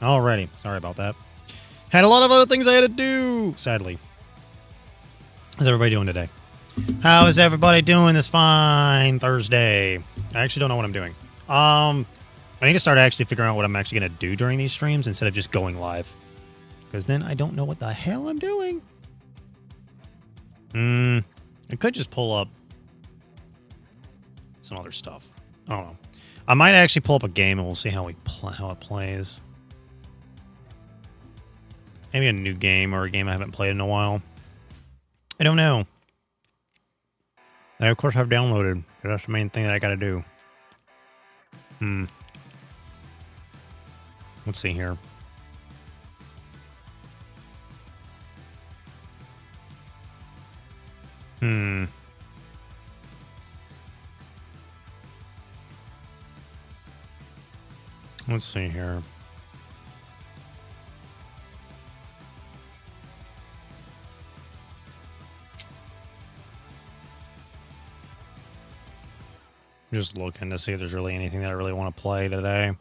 Alrighty. Sorry about that. Had a lot of other things I had to do, sadly. How's everybody doing today? How is everybody doing this fine Thursday? I actually don't know what I'm doing. I need to start actually figuring out what I'm actually going to do during these streams instead of just going live. Because then I don't know what the hell I'm doing. I could just pull up some other stuff. I don't know. I might actually pull up a game and we'll see how how it plays. Maybe a new game or a game I haven't played in a while. I don't know. I, of course, have downloaded. That's the main thing that I gotta do. Let's see here. Let's see here. Just looking to see if there's really anything that I really want to play today.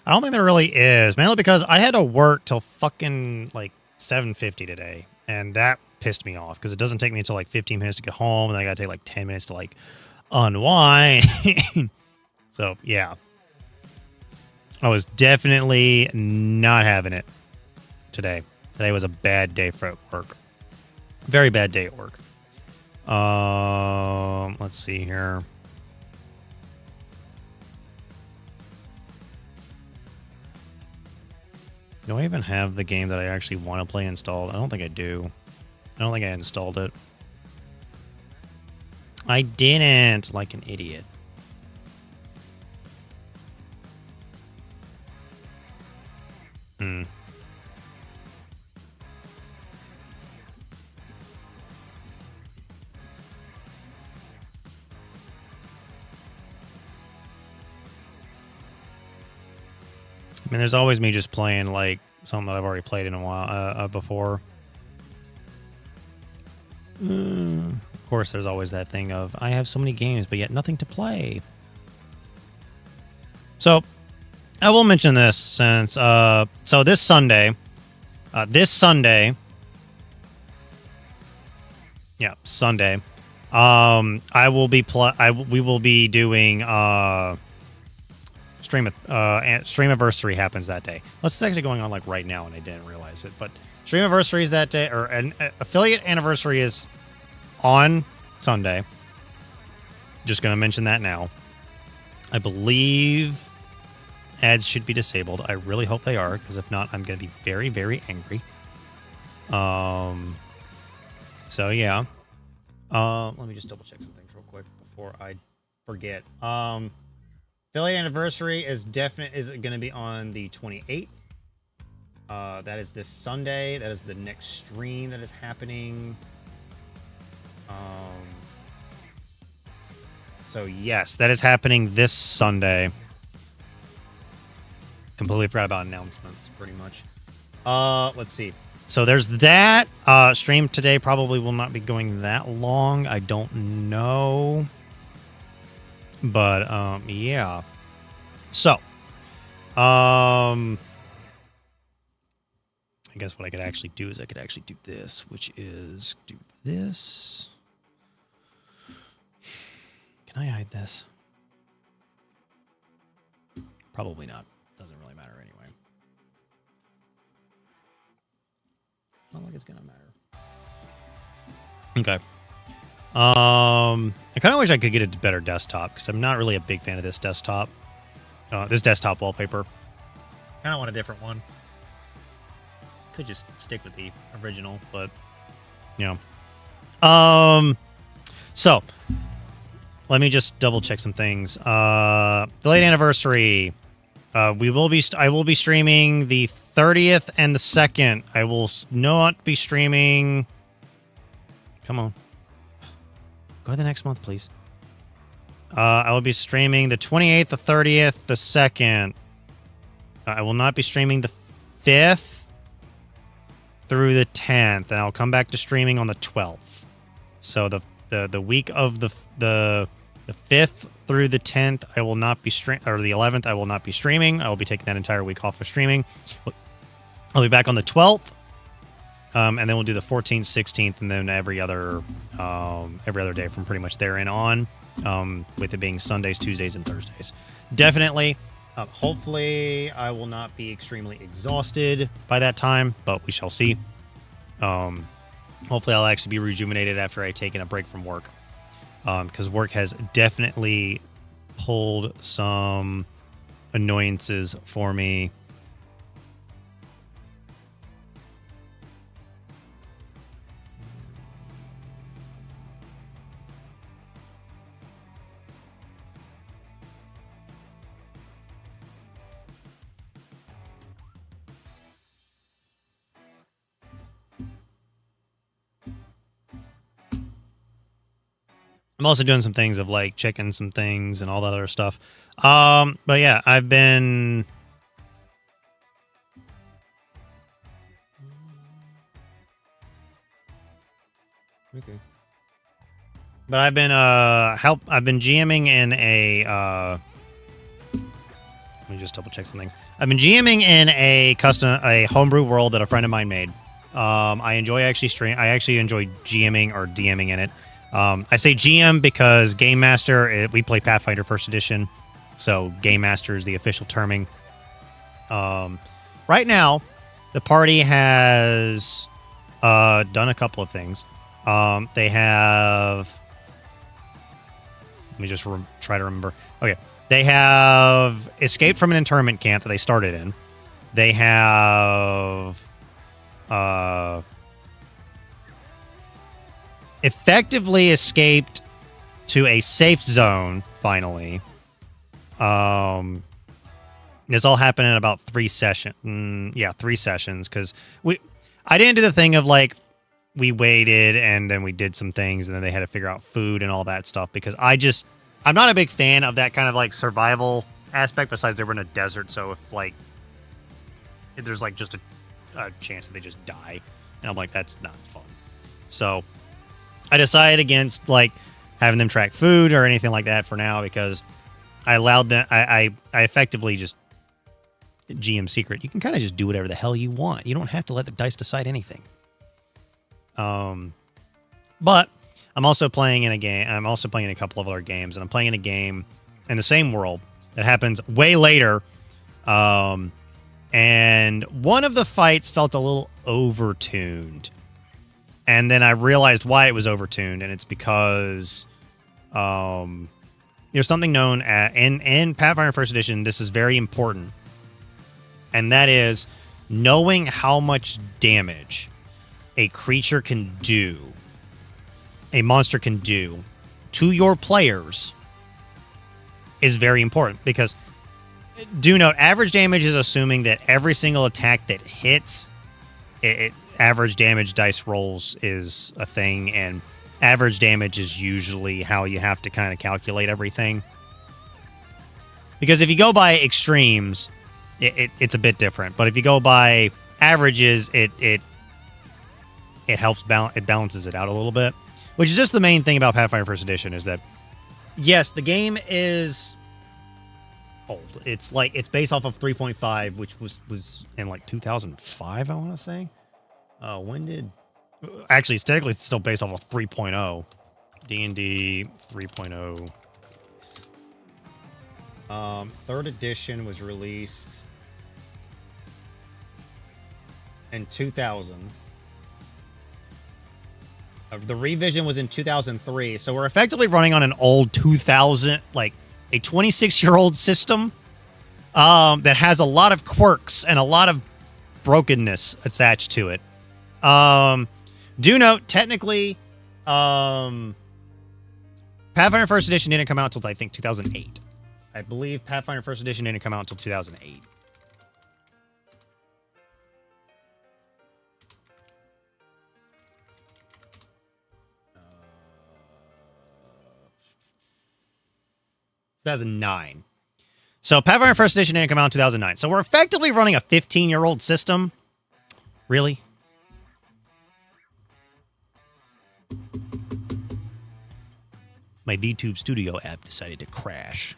I don't think there really is, mainly because I had to work till fucking like 7:50 today, and that pissed me off because it doesn't take me until like 15 minutes to get home, and then I gotta take like 10 minutes to like unwind. So yeah, I was definitely not having it today. Today was a bad day for work. Very bad day at work. Let's see here. Do I even have the game that I actually want to play installed? I don't think I do. I don't think I installed it. I didn't, like an idiot. I mean, there's always me just playing, like, something that I've already played in a while, before. Of course, there's always that thing of, I have so many games, but yet nothing to play. So, I will mention this since, so this Sunday, yeah, Sunday, we will be doing, Streamiversary happens that day. This is actually going on like right now, and I didn't realize it. But Streamiversary is that day, or an affiliate anniversary is on Sunday. Just going to mention that now. I believe ads should be disabled. I really hope they are, because if not, I'm going to be very, very angry. So yeah. Let me just double check some things real quick before I forget. Affiliate anniversary is going to be on the 28th. That is this Sunday. That is the next stream that is happening. So yes, that is happening this Sunday. Completely forgot about announcements, pretty much. Let's see. So there's that. Stream today probably will not be going that long. I don't know. But, yeah. So, I guess what I could actually do is I could actually do this, which is do this. Can I hide this? Probably not. Doesn't really matter anyway. Not like it's gonna matter. Okay. I kind of wish I could get a better desktop because I'm not really a big fan of this desktop. This desktop wallpaper. Kind of want a different one. Could just stick with the original, but you know. So let me just double check some things. The late anniversary. I will be streaming the 30th and the 2nd. I will not be streaming. Come on. Go to the next month, please. I will be streaming the 28th, the 30th, the 2nd. I will not be streaming the 5th through the 10th, and I'll come back to streaming on the 12th. So the week of the 5th through the 10th, I will not be or the 11th, I will not be streaming. I will be taking that entire week off of streaming. I'll be back on the 12th, and then we'll do the 14th, 16th, and then every other day from pretty much there and on, with it being Sundays, Tuesdays, and Thursdays. Definitely. Hopefully, I will not be extremely exhausted by that time, but we shall see. Hopefully, I'll actually be rejuvenated after I taken a break from work, because work has definitely pulled some annoyances for me. I'm also doing some things of like checking some things and all that other stuff. But yeah, I've been okay. But I've been I've been GMing in a let me just double check something. I've been GMing in a homebrew world that a friend of mine made. I enjoy I actually enjoy GMing or DMing in it. I say GM because Game Master, we play Pathfinder First Edition, so Game Master is the official terming. Right now, the party has done a couple of things. They have... Let me just try to remember. Okay. They have escaped from an internment camp that they started in. They have... effectively escaped to a safe zone, finally. This all happened in about 3 sessions. 3 sessions, because I didn't do the thing of, like, we waited, and then we did some things, and then they had to figure out food and all that stuff, because I'm not a big fan of that kind of, like, survival aspect, besides they were in a desert, so if there's, like, just a chance that they just die, and I'm like, that's not fun. So I decided against, like, having them track food or anything like that for now, because I allowed them... I effectively just... GM secret. You can kind of just do whatever the hell you want. You don't have to let the dice decide anything. But I'm also playing in a game. I'm also playing in a couple of other games, and I'm playing in a game in the same world that happens way later. And one of the fights felt a little overtuned. And then I realized why it was overtuned, and it's because there's something known in Pathfinder First Edition. This is very important, and that is knowing how much damage a creature can do, a monster can do to your players is very important, because do note, average damage is assuming that every single attack that hits, average damage dice rolls is a thing, and average damage is usually how you have to kind of calculate everything. Because if you go by extremes, it's a bit different. But if you go by averages, it helps it balances it out a little bit. Which is just the main thing about Pathfinder First Edition, is that, yes, the game is old. It's based off of 3.5, which was in like 2005, I want to say. Actually, it's technically still based off of 3.0. D&D 3.0. Third edition was released in 2000. The revision was in 2003, so we're effectively running on an old 2000, like a 26-year-old system that has a lot of quirks and a lot of brokenness attached to it. Do note, technically, Pathfinder First Edition didn't come out until, I think, 2008. I believe Pathfinder First Edition didn't come out until 2008. Uh, 2009. So Pathfinder First Edition didn't come out in 2009. So we're effectively running a 15-year-old system. Really? My VTube Studio app decided to crash.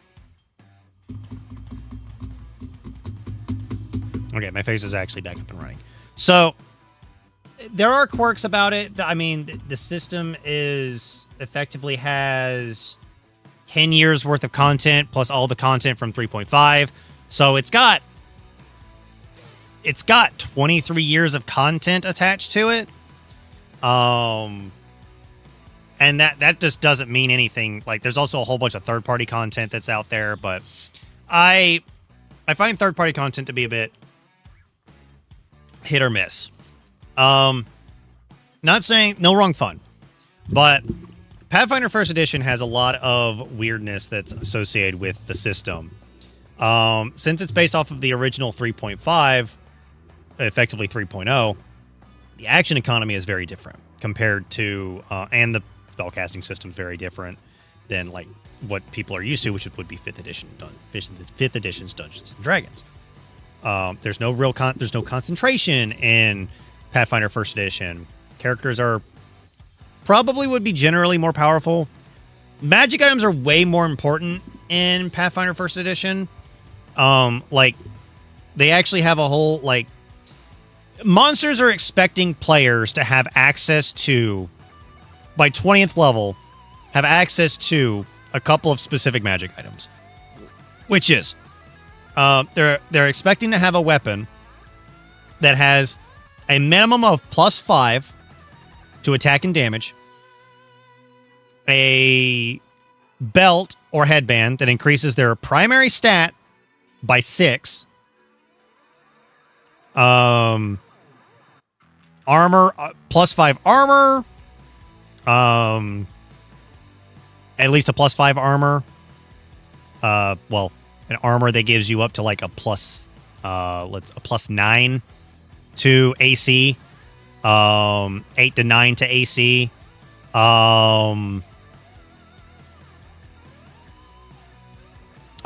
Okay, my face is actually back up and running. So there are quirks about it. I mean, the system is effectively has 10 years worth of content plus all the content from 3.5. So it's got 23 years of content attached to it. And that just doesn't mean anything. Like, there's also a whole bunch of third-party content that's out there, but I find third-party content to be a bit hit or miss. Not saying no wrong fun, but Pathfinder First Edition has a lot of weirdness that's associated with the system. Since it's based off of the original 3.5, effectively 3.0, the action economy is very different compared to, and the spellcasting system is very different than like what people are used to, which would be 5th edition's Dungeons and Dragons. There's no real there's no concentration in Pathfinder First Edition. Characters probably would be generally more powerful. Magic items are way more important in Pathfinder First Edition. Like, they actually have a whole, like, monsters are expecting players to have access to, by 20th level, have access to a couple of specific magic items. Which is, they're expecting to have a weapon that has a minimum of +5 to attack and damage, a belt or headband that increases their primary stat by 6, armor, +5 armor, at least a +5 armor, well, an armor that gives you up to like a +9 to AC, 8 to 9 to AC, a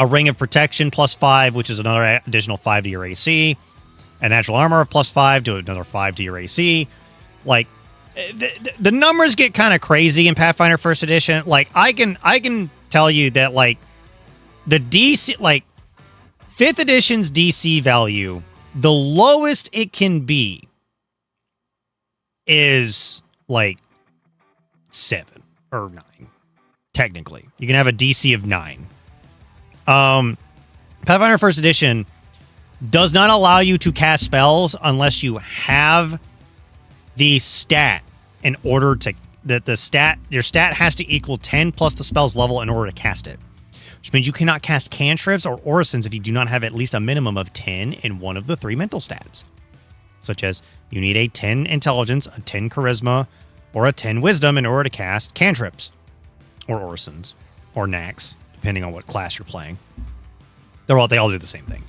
ring of protection +5, which is another additional 5 to your AC, a natural armor of +5 to another 5 to your AC. Like, the numbers get kind of crazy in Pathfinder First Edition. Like, I can tell you that, like, the DC, like, 5th edition's DC value, the lowest it can be is like 7 or 9. Technically, you can have a DC of 9. Pathfinder First Edition does not allow you to cast spells unless you have the stat in order to your stat has to equal 10 plus the spell's level in order to cast it. Which means you cannot cast cantrips or orisons if you do not have at least a minimum of 10 in one of the 3 mental stats. Such as, you need a 10 intelligence, a 10 charisma, or a 10 wisdom in order to cast cantrips, or orisons, or knacks, depending on what class you're playing. They all do the same thing.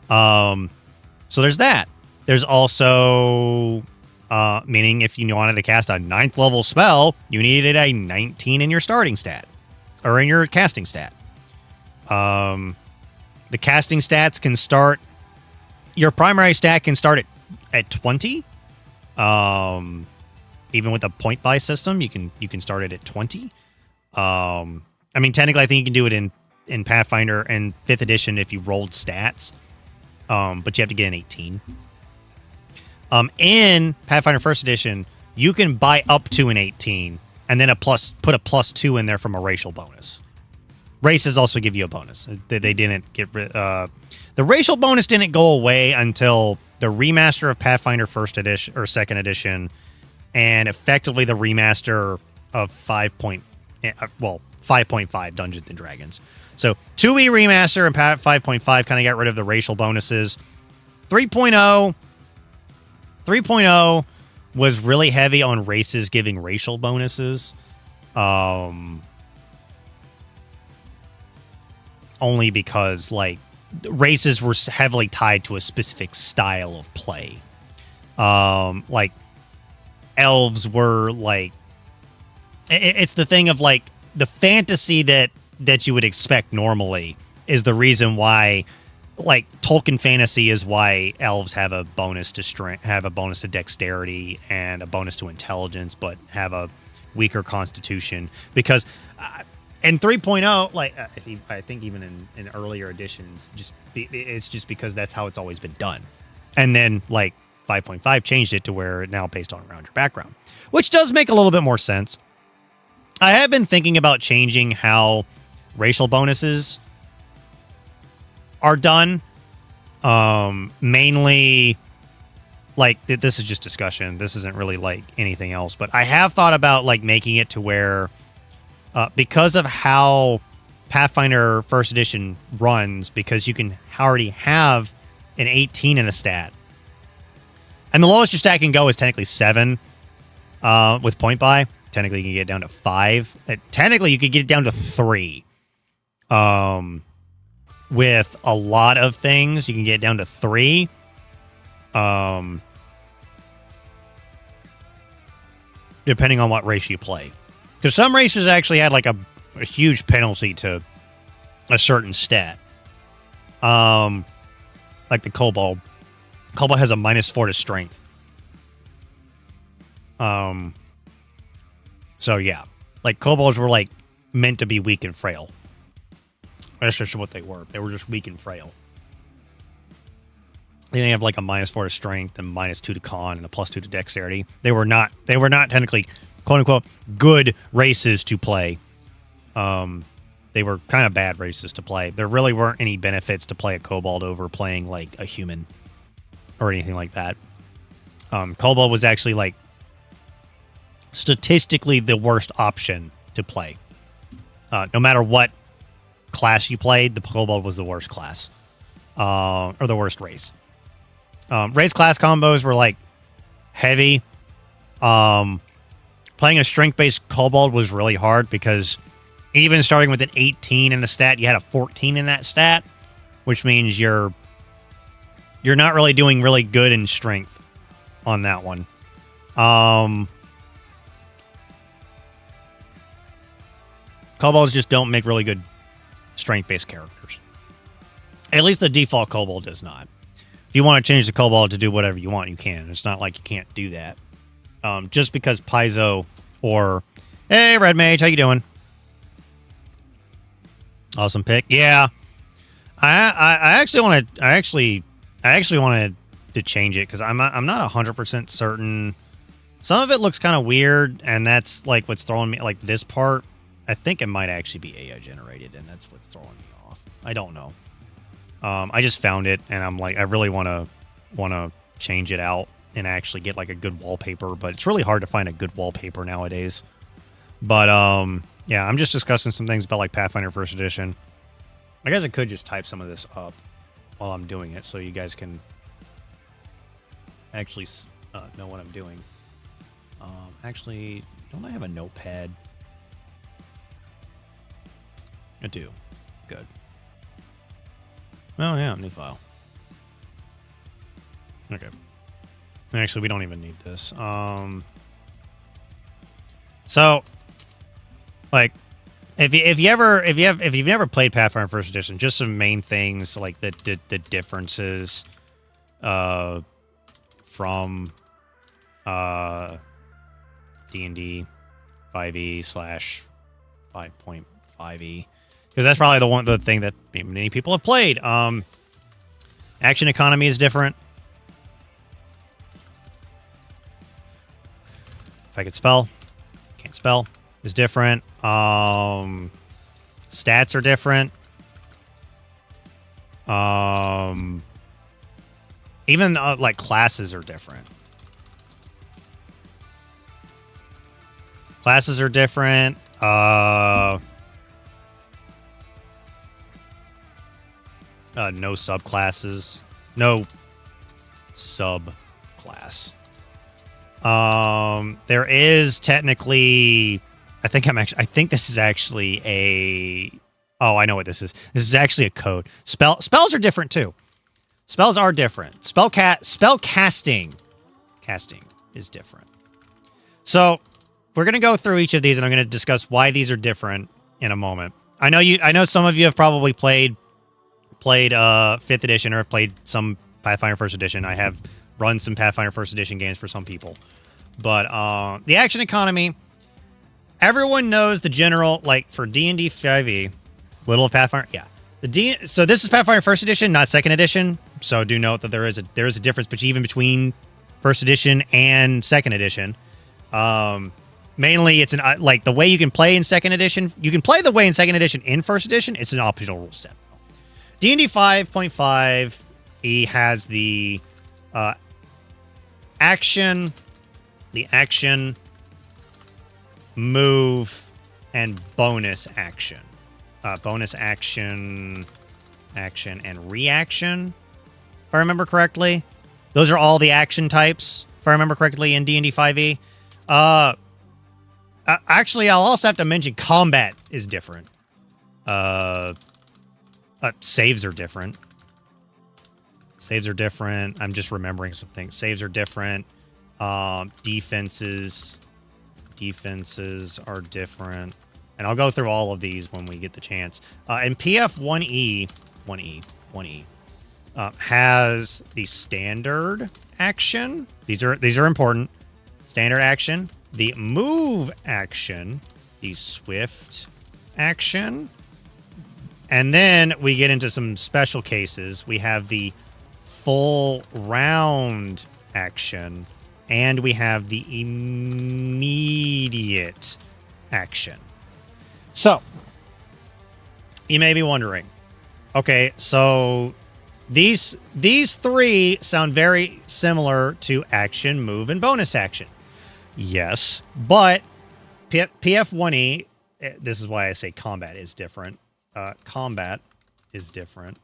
So there's that. There's also, meaning if you wanted to cast a 9th level spell, you needed a 19 in your starting stat, or in your casting stat. The casting stats can start, your primary stat can start at 20. Even with a point buy system, you can start it at 20. I mean, technically, I think you can do it in Pathfinder and 5th edition if you rolled stats. But you have to get an 18. In Pathfinder First Edition, you can buy up to an 18 and then put a +2 in there from a racial bonus. Races also give you a bonus. They didn't get rid. The racial bonus didn't go away until the remaster of Pathfinder First Edition or Second Edition, and effectively the remaster of 5.5 Dungeons and Dragons. So 2E remaster and 5.5 kind of got rid of the racial bonuses. 3.0 was really heavy on races giving racial bonuses. Only because, like, races were heavily tied to a specific style of play. Like, elves were, like... It's the thing of, like, the fantasy that you would expect normally is the reason why, like, Tolkien fantasy is why elves have a bonus to strength, have a bonus to dexterity and a bonus to intelligence, but have a weaker constitution. Because in 3.0, like, I think even in earlier editions, it's just because that's how it's always been done. And then, like, 5.5 changed it to where it now based on around your background, which does make a little bit more sense. I have been thinking about changing how racial bonuses are done. Mainly, like, this is just discussion. This isn't really, like, anything else. But I have thought about, like, making it to where, because of how Pathfinder First Edition runs, because you can already have an 18 in a stat. And the lowest your stat can go is technically 7 with point buy. Technically, you can get it down to 5. Technically, you could get it down to 3. With a lot of things, you can get it down to 3. Depending on what race you play. Because some races actually had like a huge penalty to a certain stat. Like the Kobold. Kobold has a -4 to strength. So yeah. Like Kobolds were like meant to be weak and frail. That's just what they were. They were just weak and frail. They have like a -4 to strength and -2 to con and a +2 to dexterity. They were not technically quote unquote good races to play. They were kind of bad races to play. There really weren't any benefits to play a Kobold over playing like a human or anything like that. Kobold was actually like statistically the worst option to play. No matter what class you played, the Kobold was the worst class. Or the worst race. Race class combos were like heavy. Playing a strength-based Kobold was really hard because even starting with an 18 in the stat, you had a 14 in that stat, which means you're not really doing really good in strength on that one. Kobolds just don't make really good strength-based characters. At least the default Kobold does not. If you want to change the Kobold to do whatever you want, you can. It's not like you can't do that. Just because Paizo or hey, Red Mage, how you doing? Awesome pick. Yeah, I actually wanted to change it because I'm not 100% certain. Some of it looks kind of weird, and that's like what's throwing me. Like this part, I think it might actually be AI generated, and that's what's throwing me off. I don't know. I just found it, and I'm like, I really want to change it out and actually get like a good wallpaper, but it's really hard to find a good wallpaper nowadays. But yeah, I'm just discussing some things about like Pathfinder First Edition. I guess I could just type some of this up while I'm doing it, so you guys can actually know what I'm doing. Actually, don't I have a notepad? I do. Good. Oh, yeah, new file. Okay. Actually, we don't even need this. So, like, if you've never played Pathfinder First Edition, just some main things like the differences, from D&D 5e / 5.5e. Because that's probably the thing that many people have played. Action economy is different. If I could spell, can't spell, is different. Stats are different. Even like classes are different. Classes are different. No subclasses. No subclass. There is technically... I think this is actually a... Oh, I know what this is. This is actually a code. Spells are different, too. Spells are different. Spell casting is different. So, we're going to go through each of these, and I'm going to discuss why these are different in a moment. I know some of you have probably played 5th edition or have played some Pathfinder First Edition. I have run some Pathfinder First Edition games for some people. But the action economy, everyone knows the general, like for D&D 5e, Little Pathfinder, yeah. So this is Pathfinder First Edition, not Second Edition. So do note that there is a difference, but even between first edition and second edition. Mainly, it's an like the way you can play in second edition. You can play the way in second edition in first edition. It's an optional rule set. D&D 5.5 has the action, move, and bonus action. Bonus action, and reaction, if I remember correctly. Those are all the action types, if I remember correctly, in D&D 5e. Actually, I'll also have to mention combat is different. Saves are different. I'm just remembering some things. Saves are different. Defenses are different. And I'll go through all of these when we get the chance. And PF 1E has the standard action. These are important. Standard action, the move action, the swift action, and then we get into some special cases. We have the full round action, and we have the immediate action. So, you may be wondering, okay, so these three sound very similar to action, move, and bonus action. Yes, but PF1E, this is why I say combat is different. Combat is different.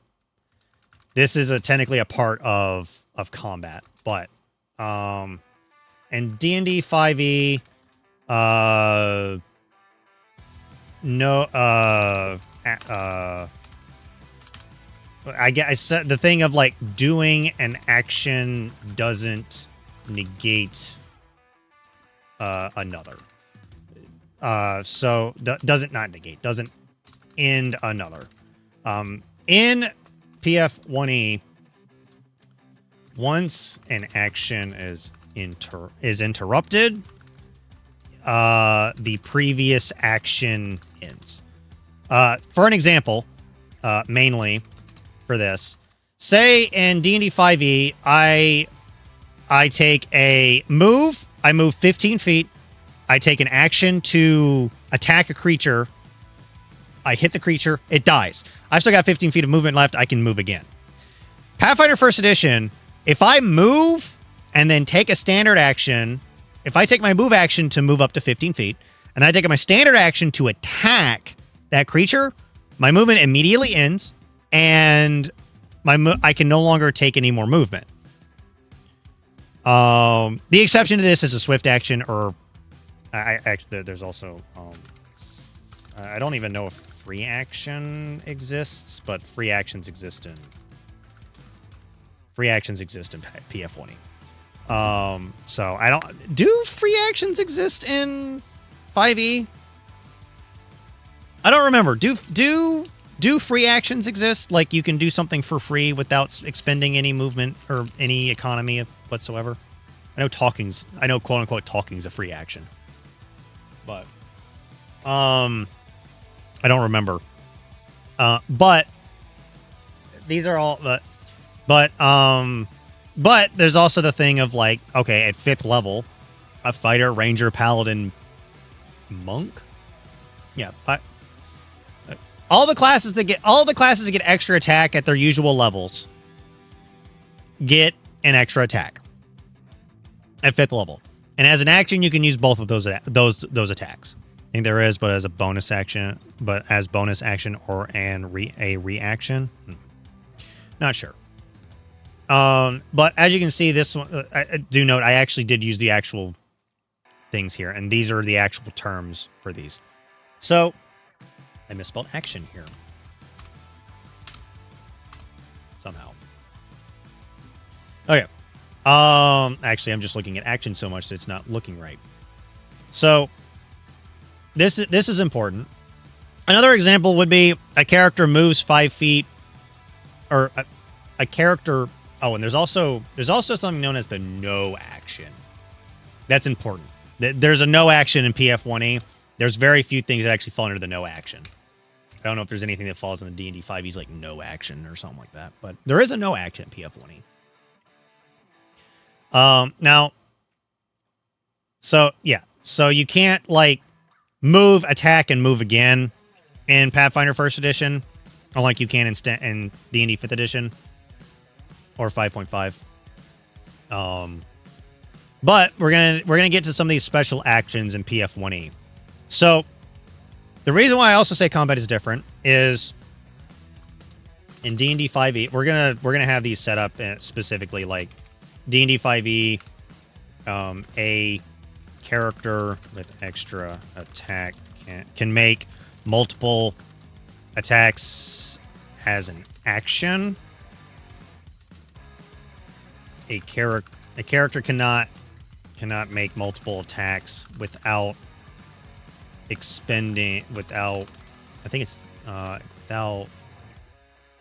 This is technically a part of combat, but and D&D 5e, I said the thing of like doing an action doesn't negate another. So doesn't not negate, doesn't end another. In PF1E, once an action is interrupted, the previous action ends. For an example, mainly for this, say in D&D 5e, I take a move. I move 15 feet. I take an action to attack a creature. I hit the creature. It dies. I've still got 15 feet of movement left. I can move again. Pathfinder First Edition, if I move and then take a standard action, if I take my move action to move up to 15 feet, and I take my standard action to attack that creature, my movement immediately ends, and I can no longer take any more movement. The exception to this is a swift action, or there's also I don't even know if free action exists, but free actions exist in PF1E. So I don't do free actions exist in 5e? I don't remember. Do free actions exist? Like you can do something for free without expending any movement or any economy whatsoever? I know quote unquote talking's a free action. But I don't remember. But these are all but there's also the thing of like, okay, at 5th level, a fighter, ranger, paladin, monk? Yeah, all the classes that get extra attack at their usual levels get an extra attack at 5th level. And as an action, you can use both of those attacks. I think there is, but as bonus action or a reaction. Not sure. But as you can see, this one, I do note, I actually did use the actual things here, and these are the actual terms for these. So, I misspelled action here. Somehow. Okay. Actually, I'm just looking at action so much that it's not looking right. So, this is important. Another example would be a character moves 5 feet, or a character. Oh, and there's also something known as the no action. That's important. There's a no action in PF1E. There's very few things that actually fall under the no action. I don't know if there's anything that falls in the D&D 5e's like no action or something like that, but there is a no action PF1E. Now, so yeah, so you can't like move, attack, and move again in Pathfinder First Edition, unlike you can in D&D 5th Edition or 5.5. But we're gonna get to some of these special actions in PF1E. So the reason why I also say combat is different is in D&D 5e we're gonna have these set up specifically like D&D 5e, a character with extra attack can make multiple attacks as an action. A character cannot make multiple attacks without without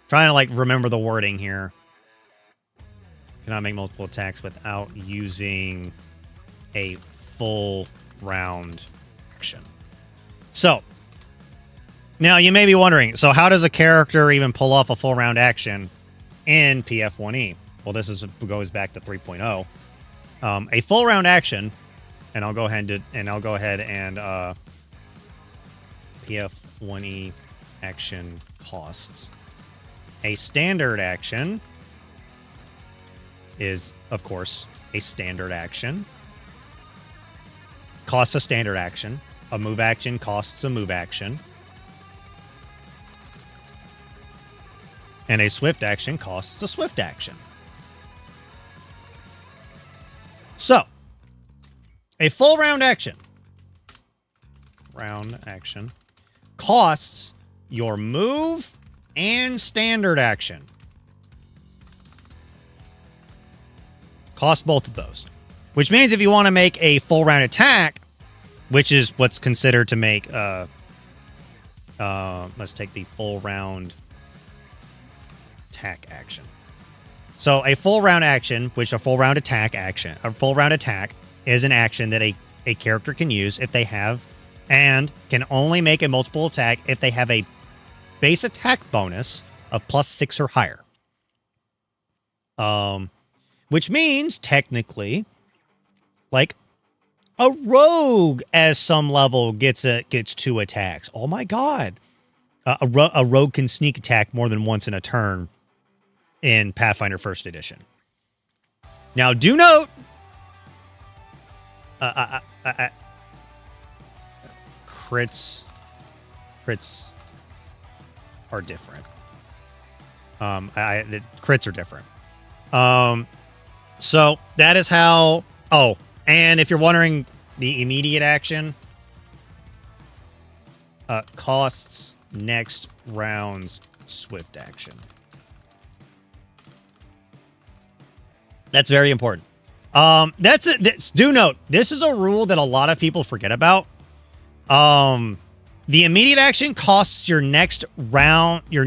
trying to like remember the wording here. Cannot make multiple attacks without using a full round action. So now you may be wondering, so how does a character even pull off a full round action in PF1E? Well, this goes back to 3.0. A full round action, and I'll go ahead and PF1E action costs. A standard action is, of course, a standard action. Costs a standard action. A move action costs a move action. And a swift action costs a swift action. So, a full round action costs your move and standard action. Costs both of those. Which means if you want to make a full round attack, which is what's considered to make let's take the full round attack action. So a full round action, which a full round attack is an action that a character can use if they have, and can only make a multiple attack if they have a base attack bonus of +6 or higher. Which means technically, like a rogue at some level gets 2 attacks. Oh my god! A rogue can sneak attack more than once in a turn in Pathfinder First Edition. Now, do note, crits are different. The crits are different. So that is how. Oh, and if you're wondering, the immediate action costs next round's swift action. That's very important. That's it. Do note, this is a rule that a lot of people forget about. The immediate action costs your next round, your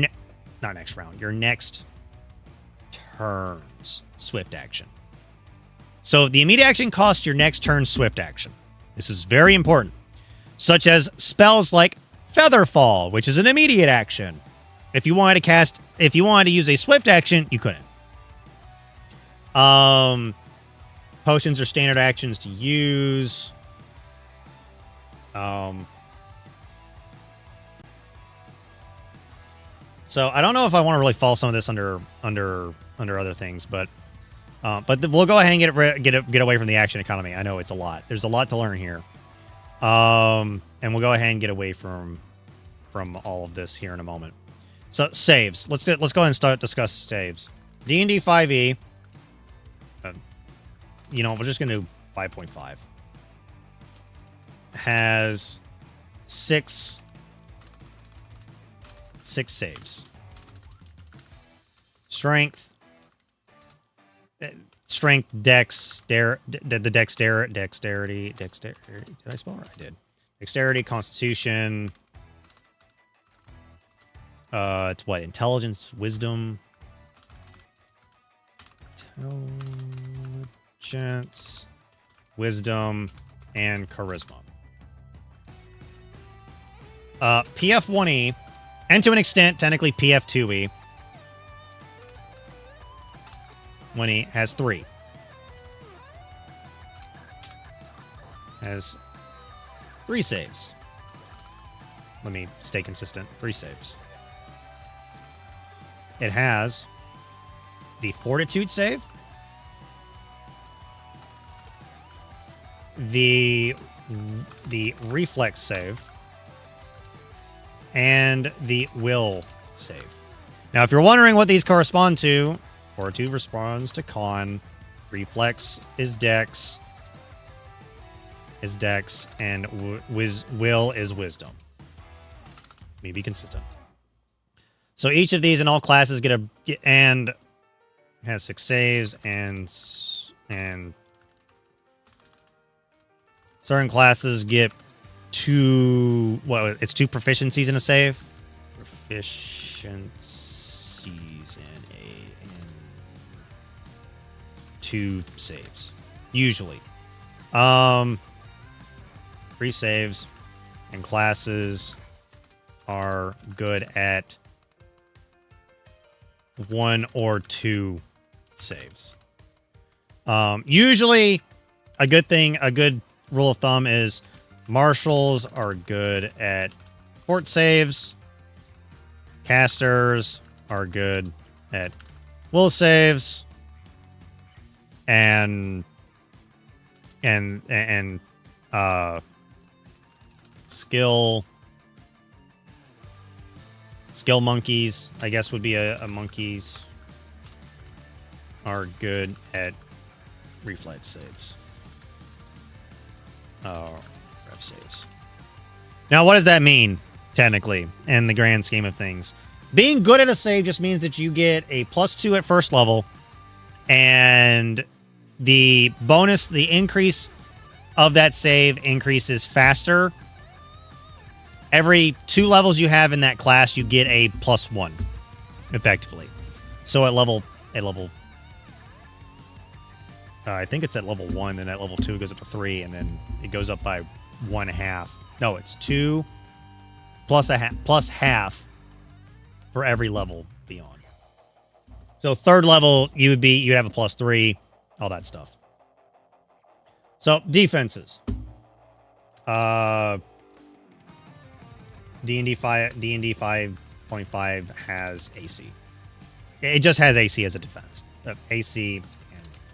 next turn's swift action. So the immediate action costs your next turn's swift action. This is very important. Such as spells like Featherfall, which is an immediate action. If you wanted to use a swift action, you couldn't. Potions are standard actions to use. So I don't know if I want to really fall some of this under other things, but we'll go ahead and get away from the action economy. I know it's a lot. There's a lot to learn here. And we'll go ahead and get away from all of this here in a moment. So saves. Let's go ahead and discuss saves. D&D 5e. We're just going to do 5.5. Has six saves. Strength, dexterity. Did I spell it right? I did. Dexterity, Constitution. It's what? Intelligence, Wisdom. Intelligence, Wisdom, and Charisma. PF1E And to an extent, technically PF2E, when he has 3. Has 3 saves. Let me stay consistent. 3 saves. It has the Fortitude save, the Reflex save, and the Will save. Now, if you're wondering what these correspond to, Fortitude responds to Con, Reflex is Dex, and Will is Wisdom. Let me be consistent. So each of these in all classes and has 6 saves, and certain classes get 2. Well, it's 2 proficiencies in a save. Proficiencies in 2 saves, usually. 3 saves, and classes are good at 1 or 2 saves. Usually, a good rule of thumb is marshals are good at fort saves. Casters are good at will saves. And skill monkeys, I guess, would be a monkeys are good at reflex saves. Ref saves. Now, what does that mean, technically, in the grand scheme of things? Being good at a save just means that you get a +2 at first level, and the bonus, the increase of that save increases faster. Every 2 levels you have in that class, you get a +1, effectively. So at level, I think it's at level 1, and at level 2 it goes up to 3, and then it goes up by 1/2. No, it's 2 plus half for every level beyond. So 3rd level, you'd have a +3, all that stuff. So defenses. D&D 5.5 has AC. It just has AC as a defense. AC and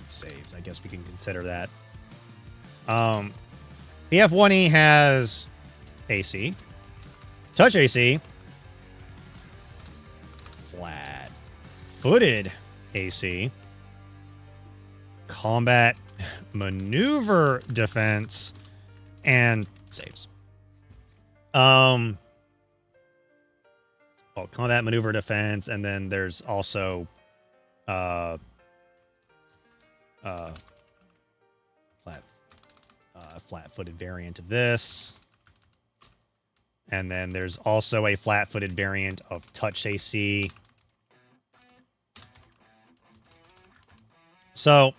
saves, I guess we can consider that. PF1E has AC. Touch AC. Flat-footed AC. Combat maneuver defense. And saves. Well, combat maneuver defense, and then there's also flat-footed variant of this. And then there's also a flat-footed variant of touch AC. So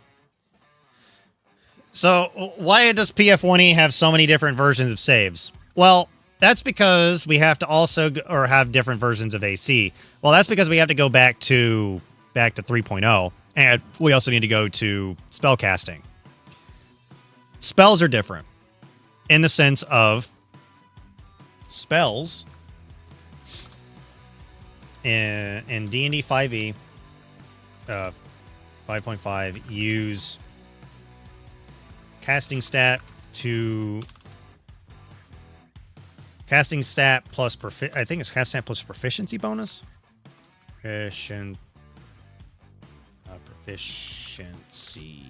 why does PF1E have so many different versions of saves? Well, that's because we have to also have different versions of AC. Well, that's because we have to go back to 3.0, and we also need to go to spell casting. Spells are different in the sense of spells in D&D 5e 5.5 use casting stat plus I think it's casting stat plus proficiency bonus. Proficiency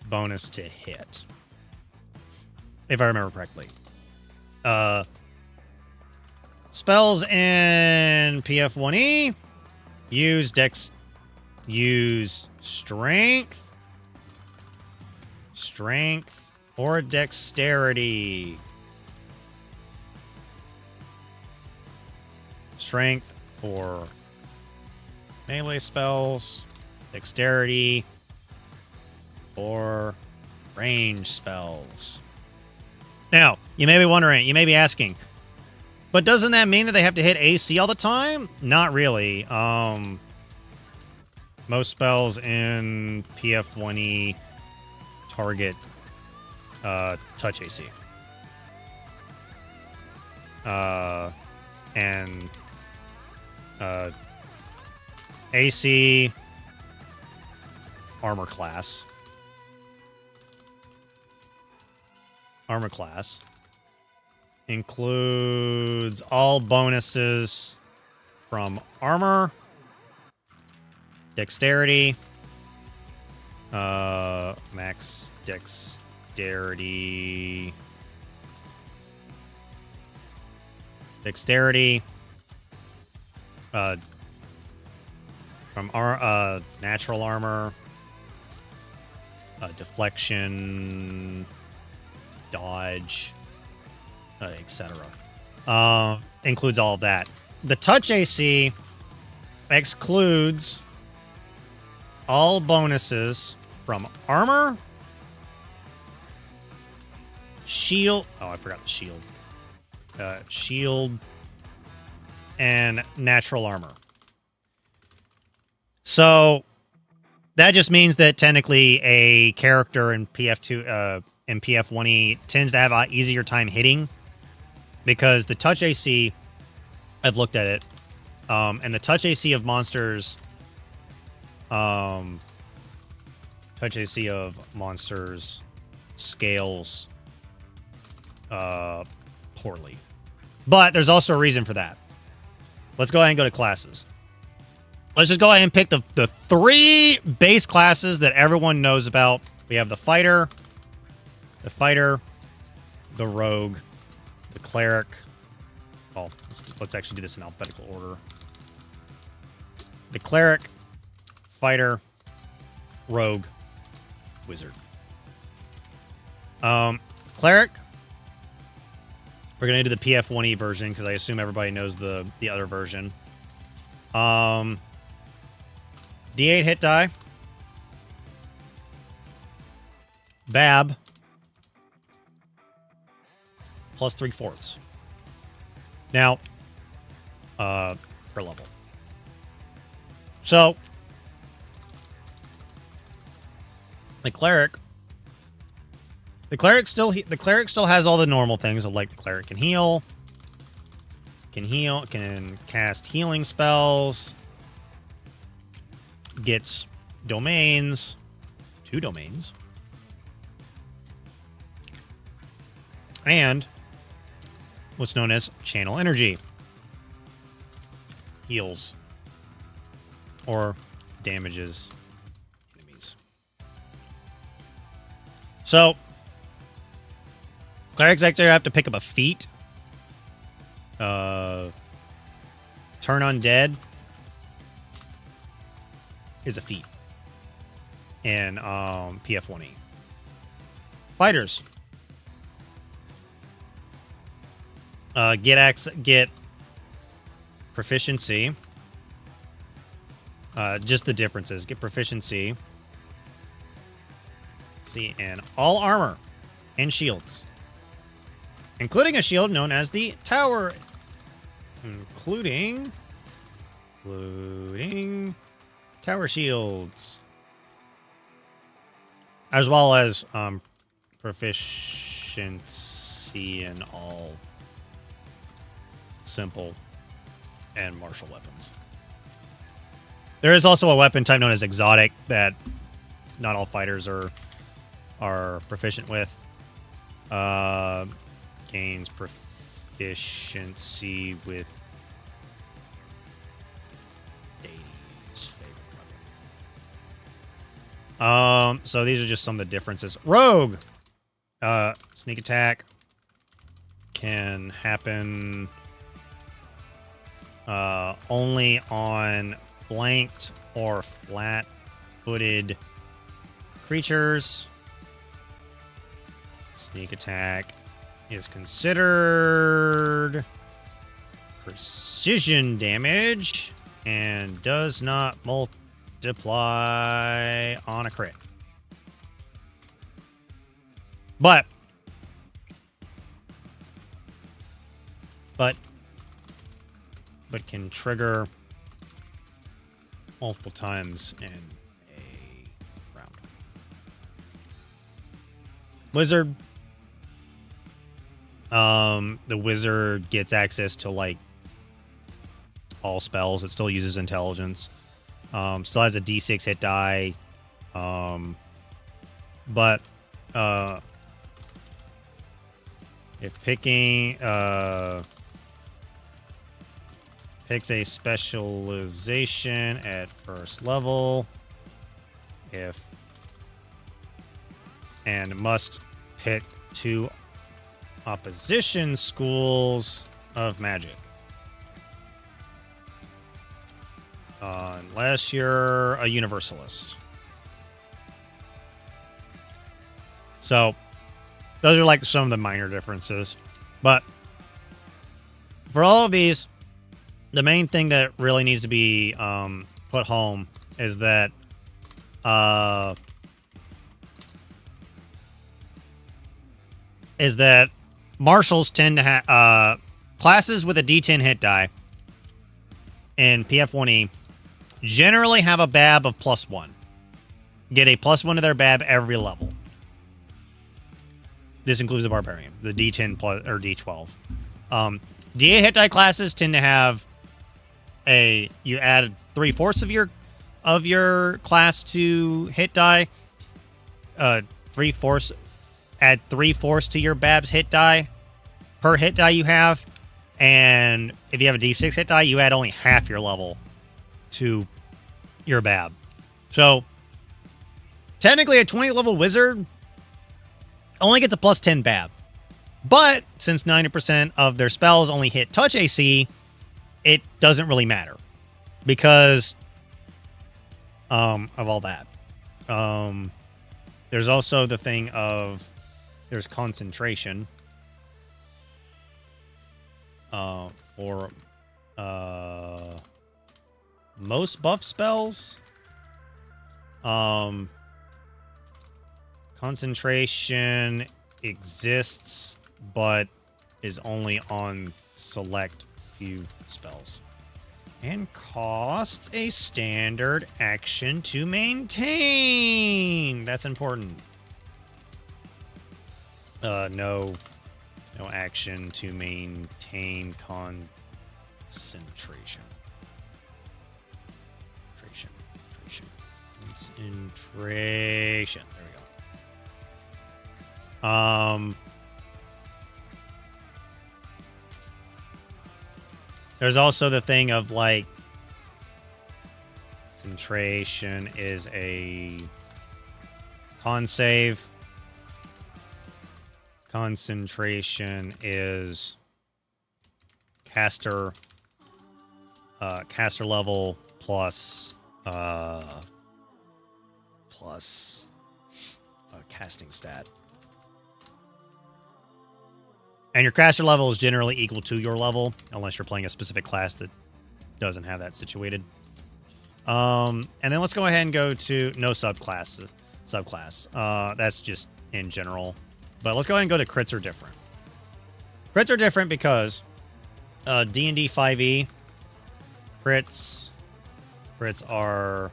bonus to hit, if I remember correctly. Spells in PF1E use strength or dexterity. Strength for melee spells, dexterity for range spells. Now, you may be wondering, you may be asking, But doesn't that mean that they have to hit AC all the time? Not really. Most spells in PF1E target touch AC. And AC armor class. Armor class includes all bonuses from armor, dexterity, max dexterity, from our natural armor, deflection, dodge, etc. Includes all of that. The touch AC excludes all bonuses from armor, shield. Oh, I forgot the shield. Shield and natural armor. So that just means that technically a character in PF2 and PF1E tends to have an easier time hitting because the touch AC, I've looked at it, and the touch AC of monsters, scales poorly. But there's also a reason for that. Let's go ahead and go to classes. Let's just go ahead and pick the 3 base classes that everyone knows about. We have the fighter, the rogue, the cleric. Oh, let's actually do this in alphabetical order. The cleric, fighter, rogue, wizard. Cleric. We're gonna do the PF1E version because I assume everybody knows the other version. D8 hit die. Bab. Plus 3/4. Now, per level. So, the cleric still has all the normal things of like the cleric can heal, can cast healing spells, gets domains, 2 domains, and what's known as channel energy. Heals or damages enemies. So, clerics actually have to pick up a feat. Turn undead is a feat in PF1E. Fighters get proficiency. Just the differences. Get proficiency. See, and all armor and shields, including a shield known as the tower, including tower shields, as well as proficiency in all simple and martial weapons. There is also a weapon type known as exotic that not all fighters are proficient with. Gains proficiency with Deity's favorite weapon. So these are just some of the differences. Rogue, sneak attack can happen only on flanked or flat-footed creatures. Sneak attack is considered precision damage and does not multiply on a crit. But but can trigger multiple times in a round. Wizard. The wizard gets access to like all spells. It still uses intelligence. Still has a D6 hit die. But if picking picks a specialization at first level, and must pick 2 opposition schools of magic. Unless you're a universalist. So, those are like some of the minor differences. But, for all of these, the main thing that really needs to be put home is that marshals tend to have classes with a D10 hit die in PF1E generally have a BAB of +1. Get a +1 to their BAB every level. This includes the barbarian, the D10 plus or D12. D8 hit die classes tend to have you add 3/4 of your class to hit die. 3/4 add 3/4 to your BAB's hit die per hit die you have, and if you have a D6 hit die, you add only half your level to your BAB. So technically, a 20 level wizard only gets a +10 BAB, but since 90% of their spells only hit touch AC, it doesn't really matter because of all that. There's also the thing of there's concentration for most buff spells. Concentration exists, but is only on select few spells. And costs a standard action to maintain. That's important. No action to maintain concentration. Concentration. There we go. There's also the thing of like concentration is a con save. Concentration is caster level plus casting stat. And your caster level is generally equal to your level, unless you're playing a specific class that doesn't have that situated. And then let's go ahead and go to no subclass. That's just in general. But let's go ahead and go to crits are different. Crits are different because D&D 5e crits are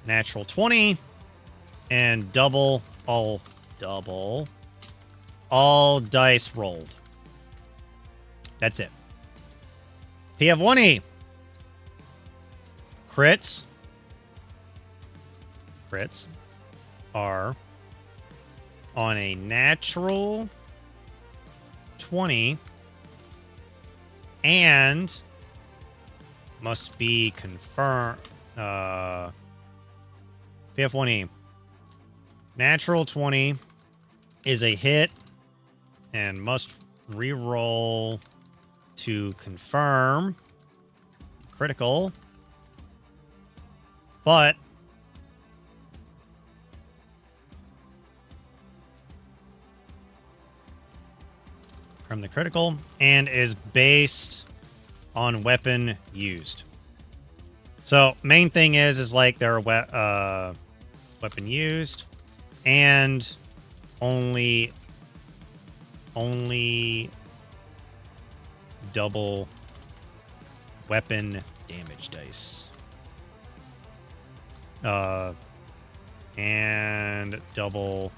natural 20 and all dice rolled. That's it. PF1E crits are on a natural 20 and must be confirmed. PF1E. Natural 20 is a hit and must reroll to confirm. Critical. But from the critical and is based on weapon used. So main thing is like their weapon used and only double weapon damage dice. And double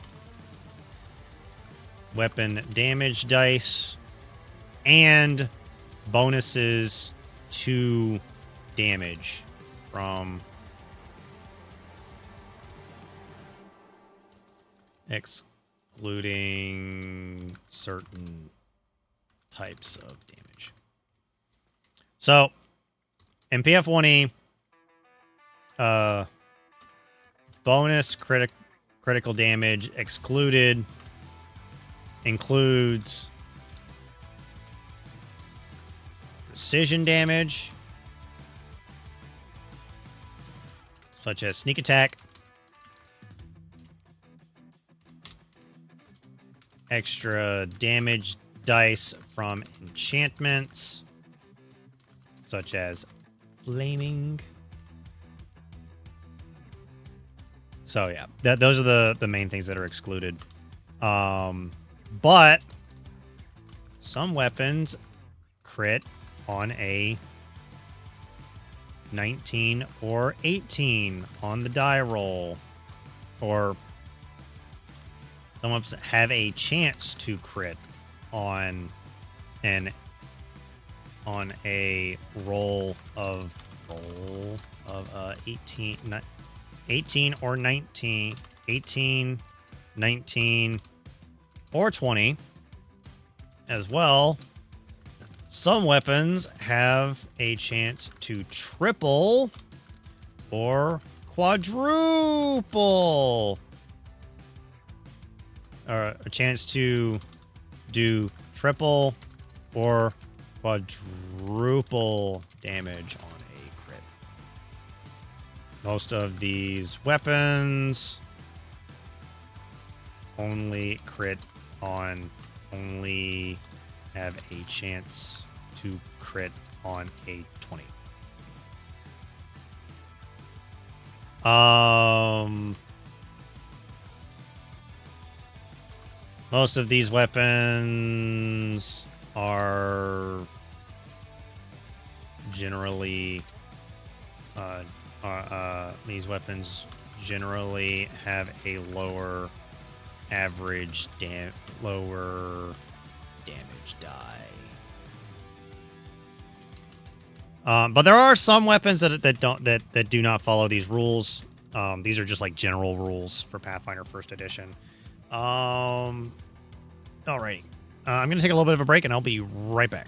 weapon damage dice. And bonuses to damage from excluding certain types of damage. So, in PF1E, bonus critical damage excluded includes precision damage, such as sneak attack, extra damage dice from enchantments, such as flaming. So yeah, those are the main things that are excluded. But some weapons crit on a 19 or 18 on the die roll, or some weapons have a chance to crit on a roll of 18 or 19, 18, 19, or 20 as well. Some weapons have a chance to triple or quadruple, or a chance to do triple or quadruple damage on a crit. Most of these weapons only have a chance to crit on a 20. Most of these weapons are generally these weapons generally have a lower average lower damage die. But there are some weapons that do not follow these rules. These are just like general rules for Pathfinder First Edition. Alrighty. I'm gonna take a little bit of a break, and I'll be right back.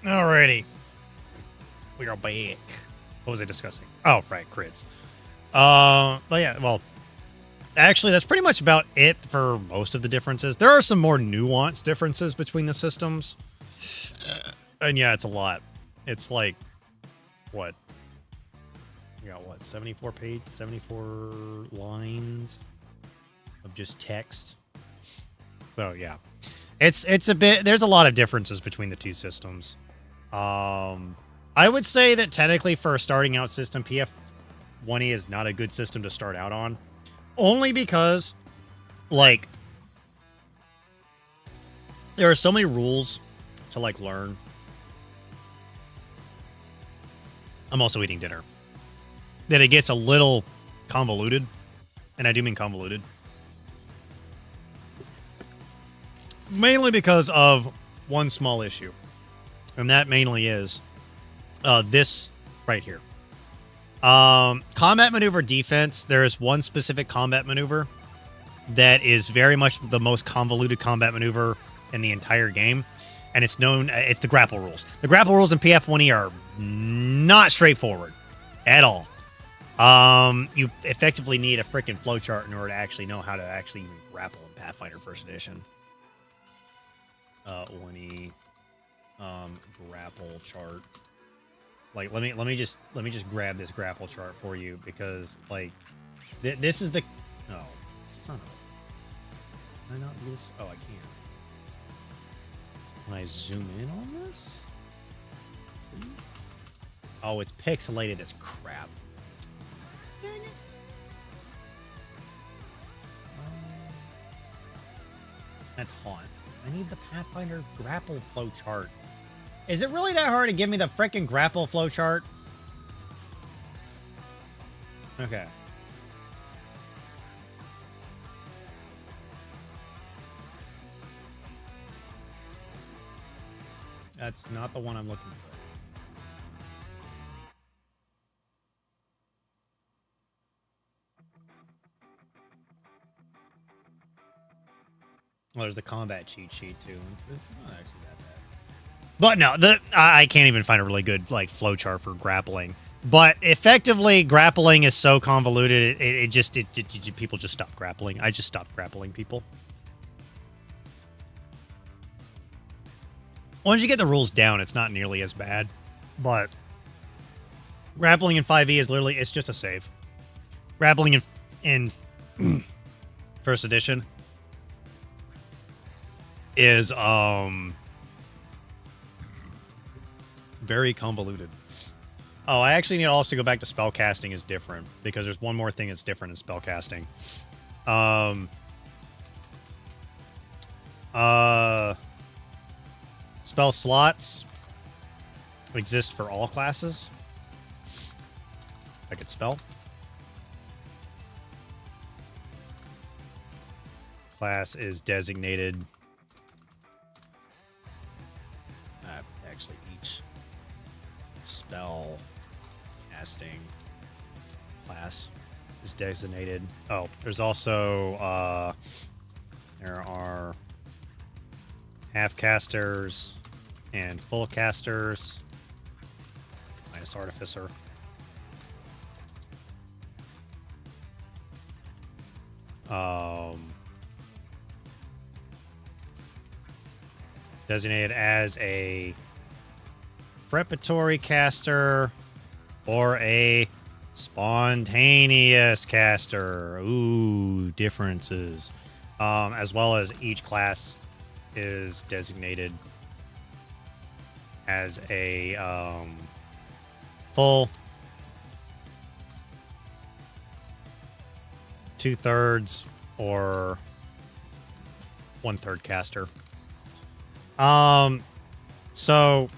Alrighty. We are back. What was I discussing? Oh, right, crits. But yeah, well, actually, that's pretty much about it for most of the differences. There are some more nuanced differences between the systems. And yeah, it's a lot. It's like, what? You got what, 74 lines of just text. So yeah. It's a bit, there's a lot of differences between the two systems. I would say that technically for a starting out system, PF1E is not a good system to start out on. Only because, like, there are so many rules to, like, learn. I'm also eating dinner. That it gets a little convoluted. And I do mean convoluted. Mainly because of one small issue. And that mainly is this right here. Combat maneuver defense, there is one specific combat maneuver that is very much the most convoluted combat maneuver in the entire game. And it's known, it's the grapple rules. The grapple rules in PF1E are not straightforward at all. You effectively need a freaking flowchart in order to actually know how to actually even grapple in Pathfinder First Edition. 1E grapple chart. Like, let me just grab this grapple chart for you because, like, this is the, oh, son of a, can I not do this? Oh, I can't. Can I zoom in on this? Please? Oh, it's pixelated as crap. Dang it. That's haunt. I need the Pathfinder grapple flow chart. Is it really that hard to give me the frickin' grapple flow chart? Okay. That's not the one I'm looking for. Well, there's the combat cheat sheet too. It's not actually that bad. But no, I can't even find a really good like flowchart for grappling. But effectively, grappling is so convoluted. People just stop grappling. I just stopped grappling people. Once you get the rules down, it's not nearly as bad. But grappling in 5e is literally, it's just a save. Grappling in First Edition is very convoluted. Oh, I actually need to also go back to spellcasting is different because there's one more thing that's different in spellcasting. Spell slots exist for all classes. I could spell. Class is designated. Actually, each spell casting class is designated. Oh, there's also there are half casters and full casters minus artificer. Designated as a preparatory caster or a spontaneous caster. Ooh, differences. As well as each class is designated as a full, 2/3, or 1/3 caster. So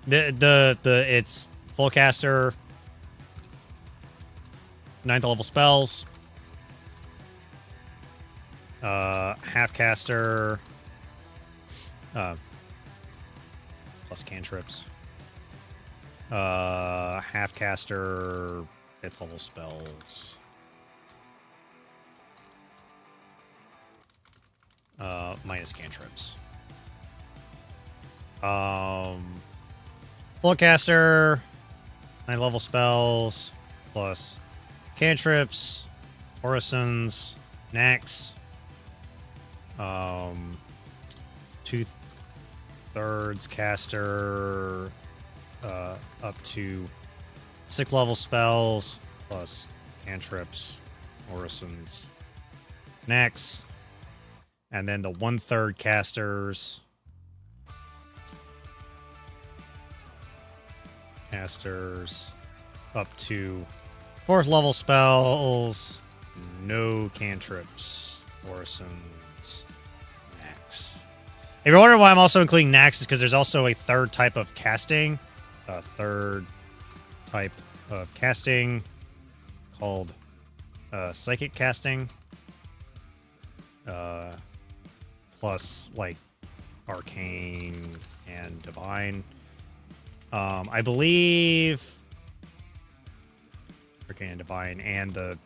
it's full caster, 9th level spells, half caster, plus cantrips, half caster, 5th level spells, minus cantrips. Flowcaster, 9 level spells, plus cantrips, orisons, knacks, 2/3 caster, up to 6 level spells, plus cantrips, orisons, knacks, and then the 1/3 casters. Up to 4th level spells, no cantrips, orisons, knacks. If you're wondering why I'm also including knacks, is because there's also a 3rd type of casting. A 3rd type of casting called psychic casting. Plus, like, arcane and divine. I believe arcane and divine, and the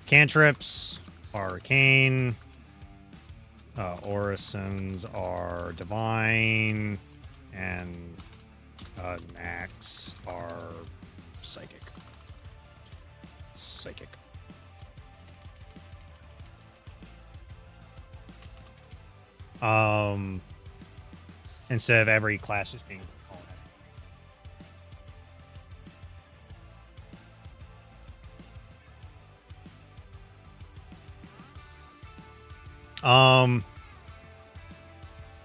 cantrips are arcane, orisons are divine, and knacks are psychic. Instead of every class just being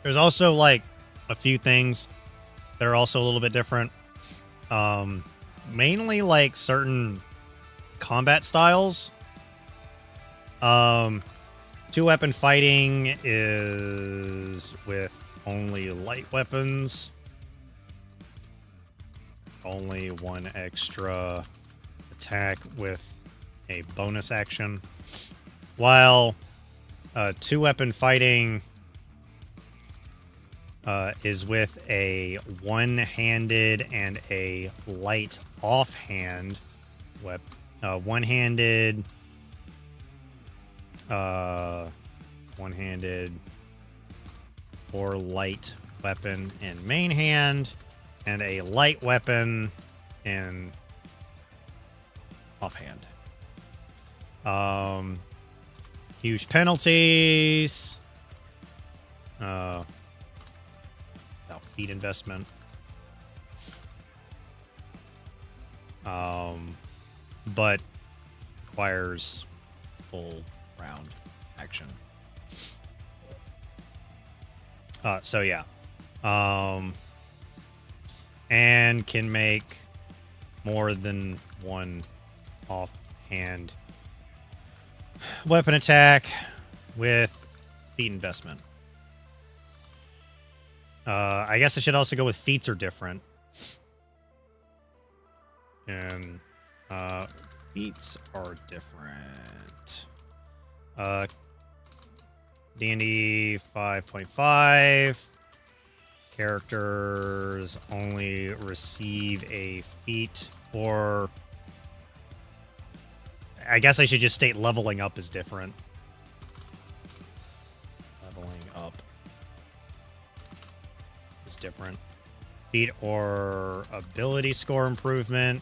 there's also like a few things that are also a little bit different. Mainly like certain combat styles. 2-weapon fighting is with only light weapons. Only 1 extra attack with a bonus action. While 2-weapon fighting is with a one-handed and a light offhand one-handed or light weapon in main hand, and a light weapon in offhand. Huge penalties. Without feet investment. But requires full round action. So yeah. And can make more than 1 offhand weapon attack with feet investment. I guess I should also go with feats are different. And feats are different. D&D 5.5. Characters only receive a feat, or I guess I should just state leveling up is different. Leveling up is different. Feat or ability score improvement.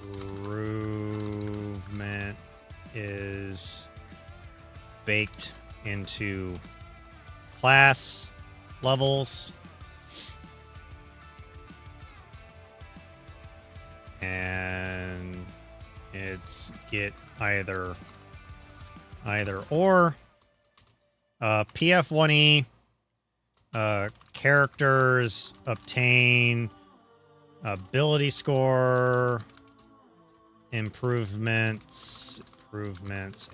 Improvement is baked into class levels. And it's get either or. PF1E characters obtain ability score improvements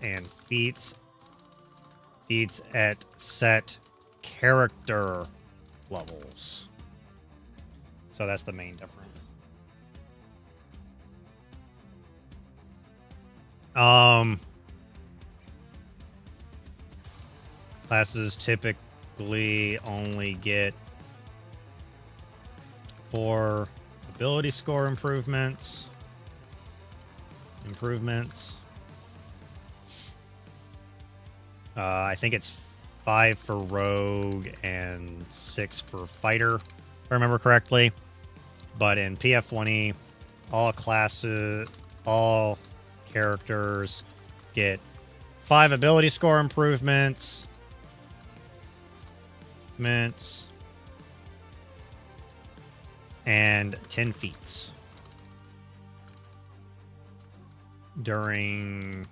and feats at set character levels. So that's the main difference. Classes typically only get 4 ability score improvements. I think it's 5 for rogue and 6 for fighter, if I remember correctly. But in PF1E, all classes, all characters get 5 ability score improvements, and 10 feats during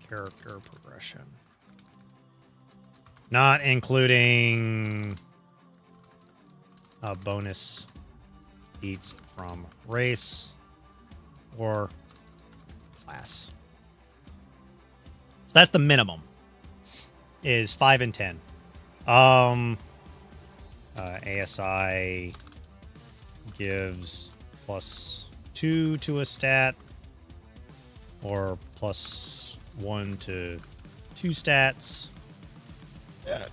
character progression. Not including bonus feats from race or class. So that's the minimum, is 5 and 10. ASI gives +2 to a stat or +1 to 2 stats. Yeah.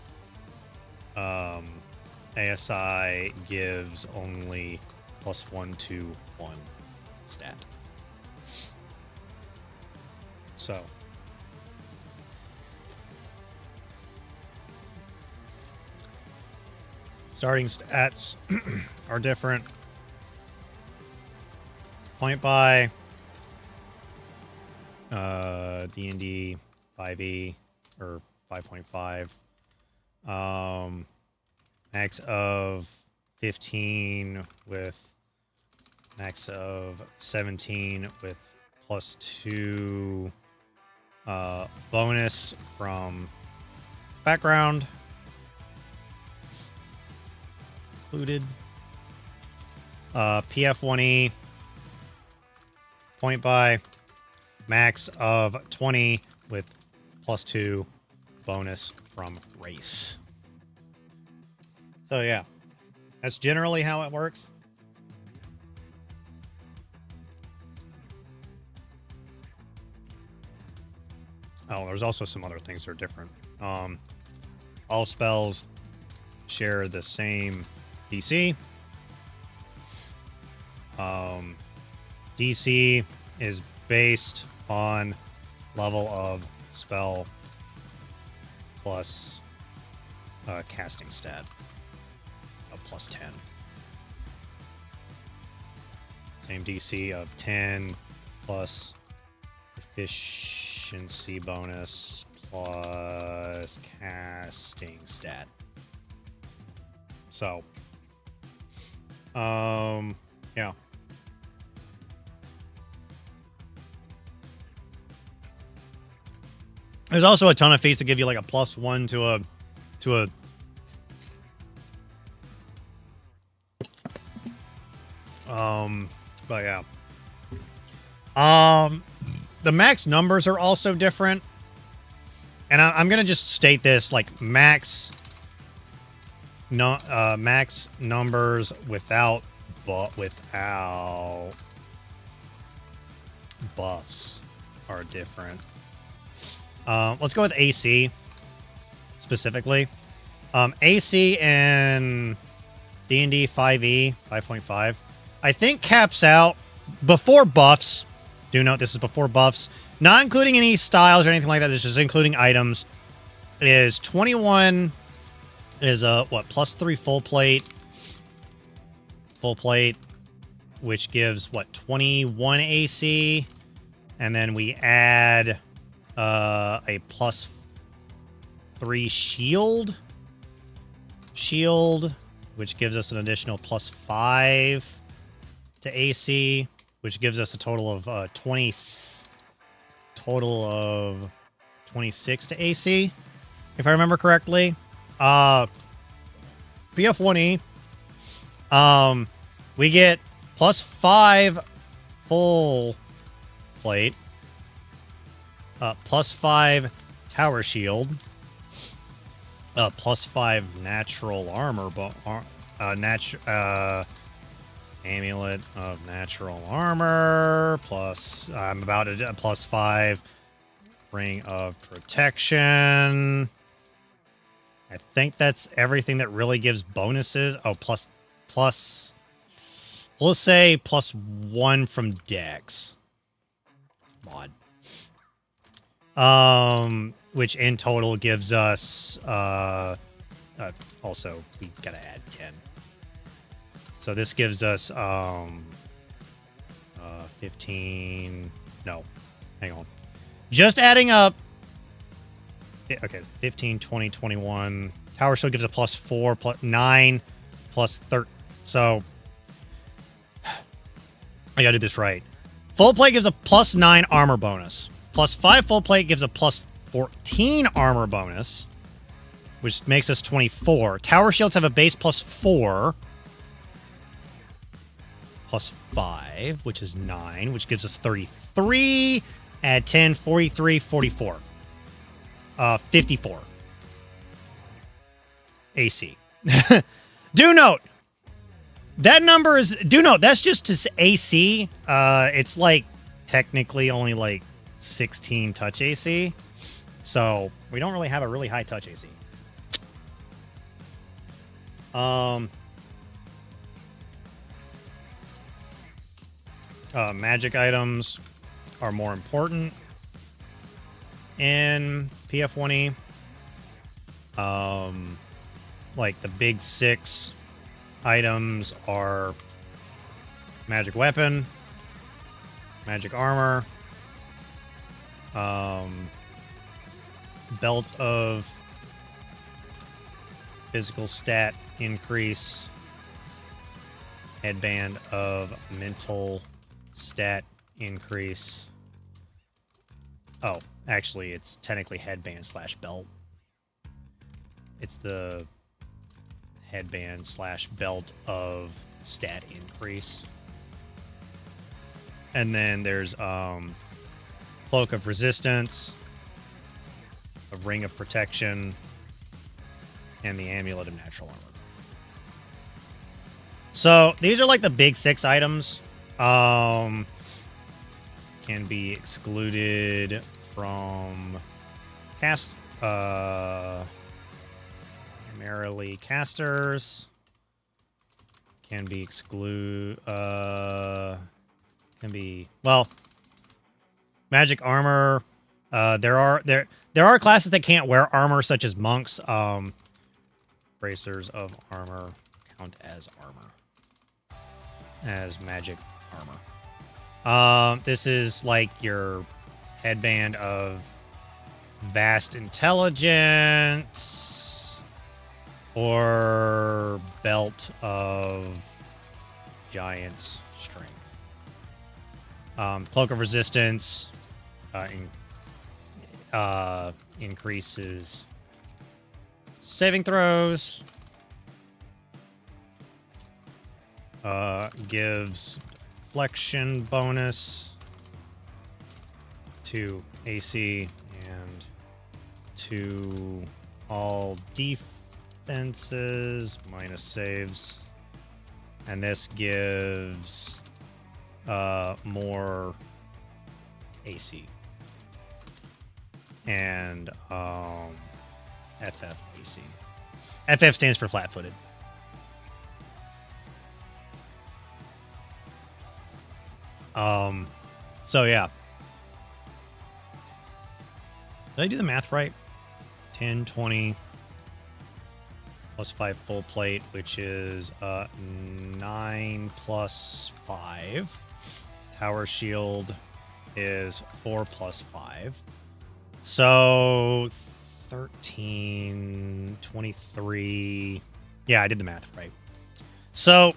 ASI gives only +1 to 1 stat. So starting stats are different. Point by D&D 5e or 5.5. Max of 15 with max of 17 with +2 bonus from background included. PF1E point by max of 20 with +2 bonus from race. So yeah, that's generally how it works. Oh, there's also some other things that are different. All spells share the same DC. DC is based on level of spell plus casting stat of +10. Same DC of 10 plus efficiency bonus plus casting stat. So, yeah. There's also a ton of feats that give you like a +1 to a but yeah. The max numbers are also different. And I'm gonna just state this, like max numbers without buffs are different. Let's go with AC specifically. AC in D&D 5e 5.5, I think caps out before buffs. Do note this is before buffs, not including any styles or anything like that. This is just including items. Is 21 is what, +3 full plate, which gives what, 21 AC, and then we add a +3 shield, which gives us an additional +5 to AC, which gives us a total of 26 to AC, if I remember correctly. PF1E, we get +5 full plate, +5 tower shield, +5 natural armor, amulet of natural armor, plus I'm about to +5 ring of protection. I think that's everything that really gives bonuses. Oh, plus, let's say +1 from Dex mod. which in total gives us also we gotta add 10. So this gives us 15. No, hang on. Just adding up. Okay, 15, 20, 21. Tower Shield gives a +4, +9, +13. So I gotta do this right. Full plate gives a +9 armor bonus. +5 full plate gives a +14 armor bonus, which makes us 24. Tower Shields have a base +4. +5, which is 9, which gives us 33. Add 10, 43, 44. 54. AC. Do note, that number is... Do note, that's just to AC. It's like technically only like 16 touch AC. So we don't really have a really high touch AC. Magic items are more important in PF1E. Like the big 6 items are magic weapon, magic armor, belt of physical stat increase, headband of mental stat increase. Oh, actually, it's technically headband / belt. It's the headband / belt of stat increase. And then there's Cloak of Resistance, a Ring of Protection, and the Amulet of Natural Armor. So these are like the big 6 items. Can be excluded from primarily casters. Can be well, magic armor. There are classes that can't wear armor, such as monks. Bracers of armor count as armor, as magic armor. This is like your headband of vast intelligence or belt of giant's strength. Cloak of Resistance increases saving throws. Gives deflection bonus to AC and to all defenses minus saves. And this gives more AC and FF AC. FF stands for flat-footed. So yeah. Did I do the math right? 10, 20 plus 5 full plate, which is 9 plus 5. Tower shield is 4 plus 5. So 13, 23. Yeah, I did the math right. So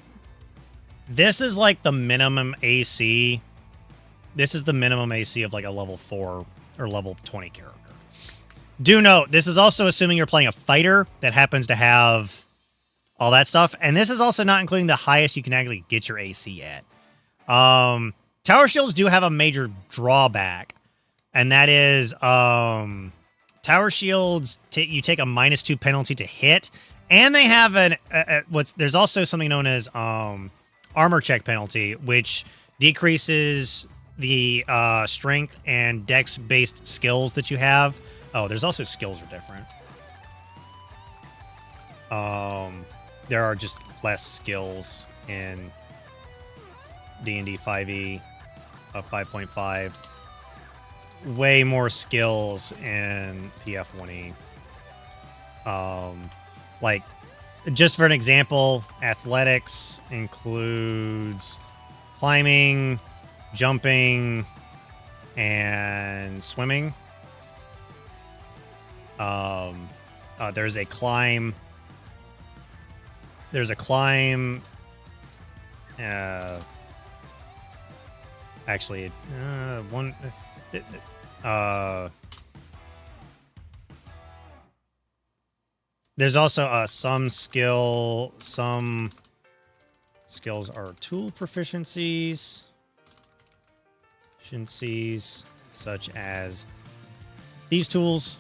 this is like the minimum AC. This is the minimum AC of like a level 4 or level 20 character. Do note, this is also assuming you're playing a fighter that happens to have all that stuff. And this is also not including the highest you can actually get your AC at. Tower shields do have a major drawback. And that is tower shields, you take a -2 penalty to hit. And they have there's also something known as armor check penalty, which decreases the strength and dex-based skills that you have. Oh, there's also skills are different. There are just less skills in D&D 5e of 5.5. way more skills in PF1E. Like, just for an example, athletics includes climbing, jumping, and swimming. There's a climb. There's a climb. Actually, one. There's also some skills are tool proficiencies, such as these tools.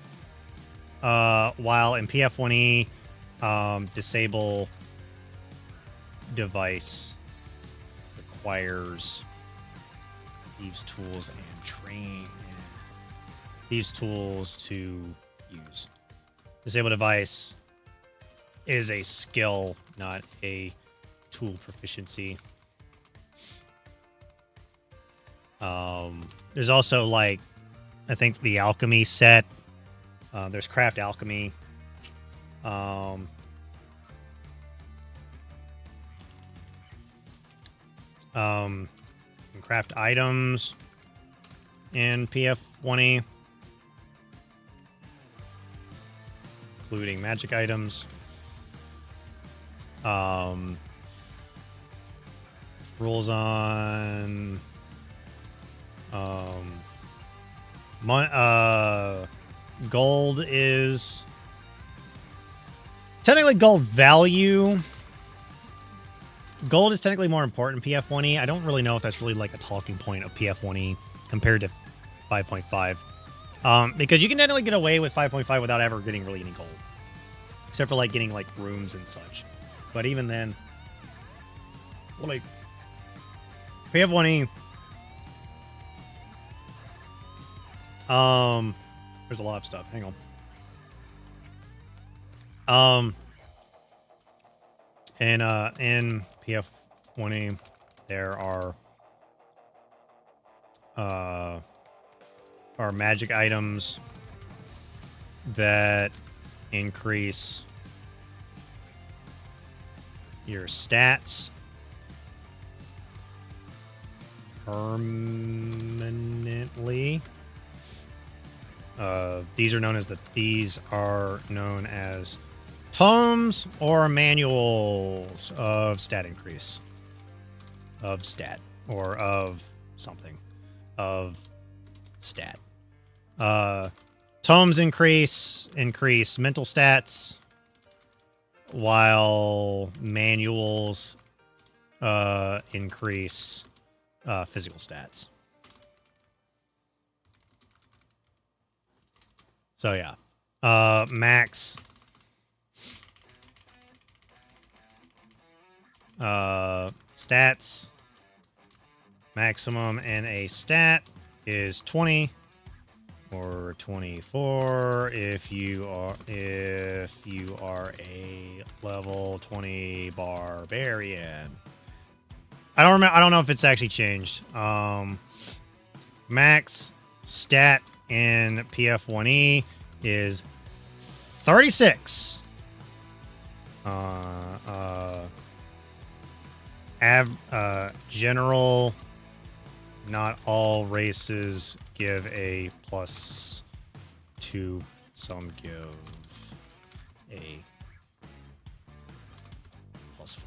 While in PF1E, disable device requires thieves tools and train thieves tools to use. Disable device is a skill, not a tool proficiency. There's also, like, I think the alchemy set. There's craft alchemy. And craft items in PF1E, including magic items. Rules on gold is technically gold value. Gold is technically more important in PF1E. I don't really know if that's really like a talking point of PF1E compared to 5.5. Because you can technically get away with 5.5 without ever getting really any gold. Except for like getting like rooms and such. But even then, like PF1E, there's a lot of stuff. Hang on. In PF1E, there are magic items that increase your stats permanently. These are known as tomes or manuals of stat increase. Of stat. Or of something. Of stat. Tomes increase mental stats, while manuals increase physical stats. So yeah. Max stats. Maximum in a stat is 20 or 24 if you are a level 20 barbarian. I don't know if it's actually changed. Max stat in PF1E is 36. General, not all races give a +2. Some give a +4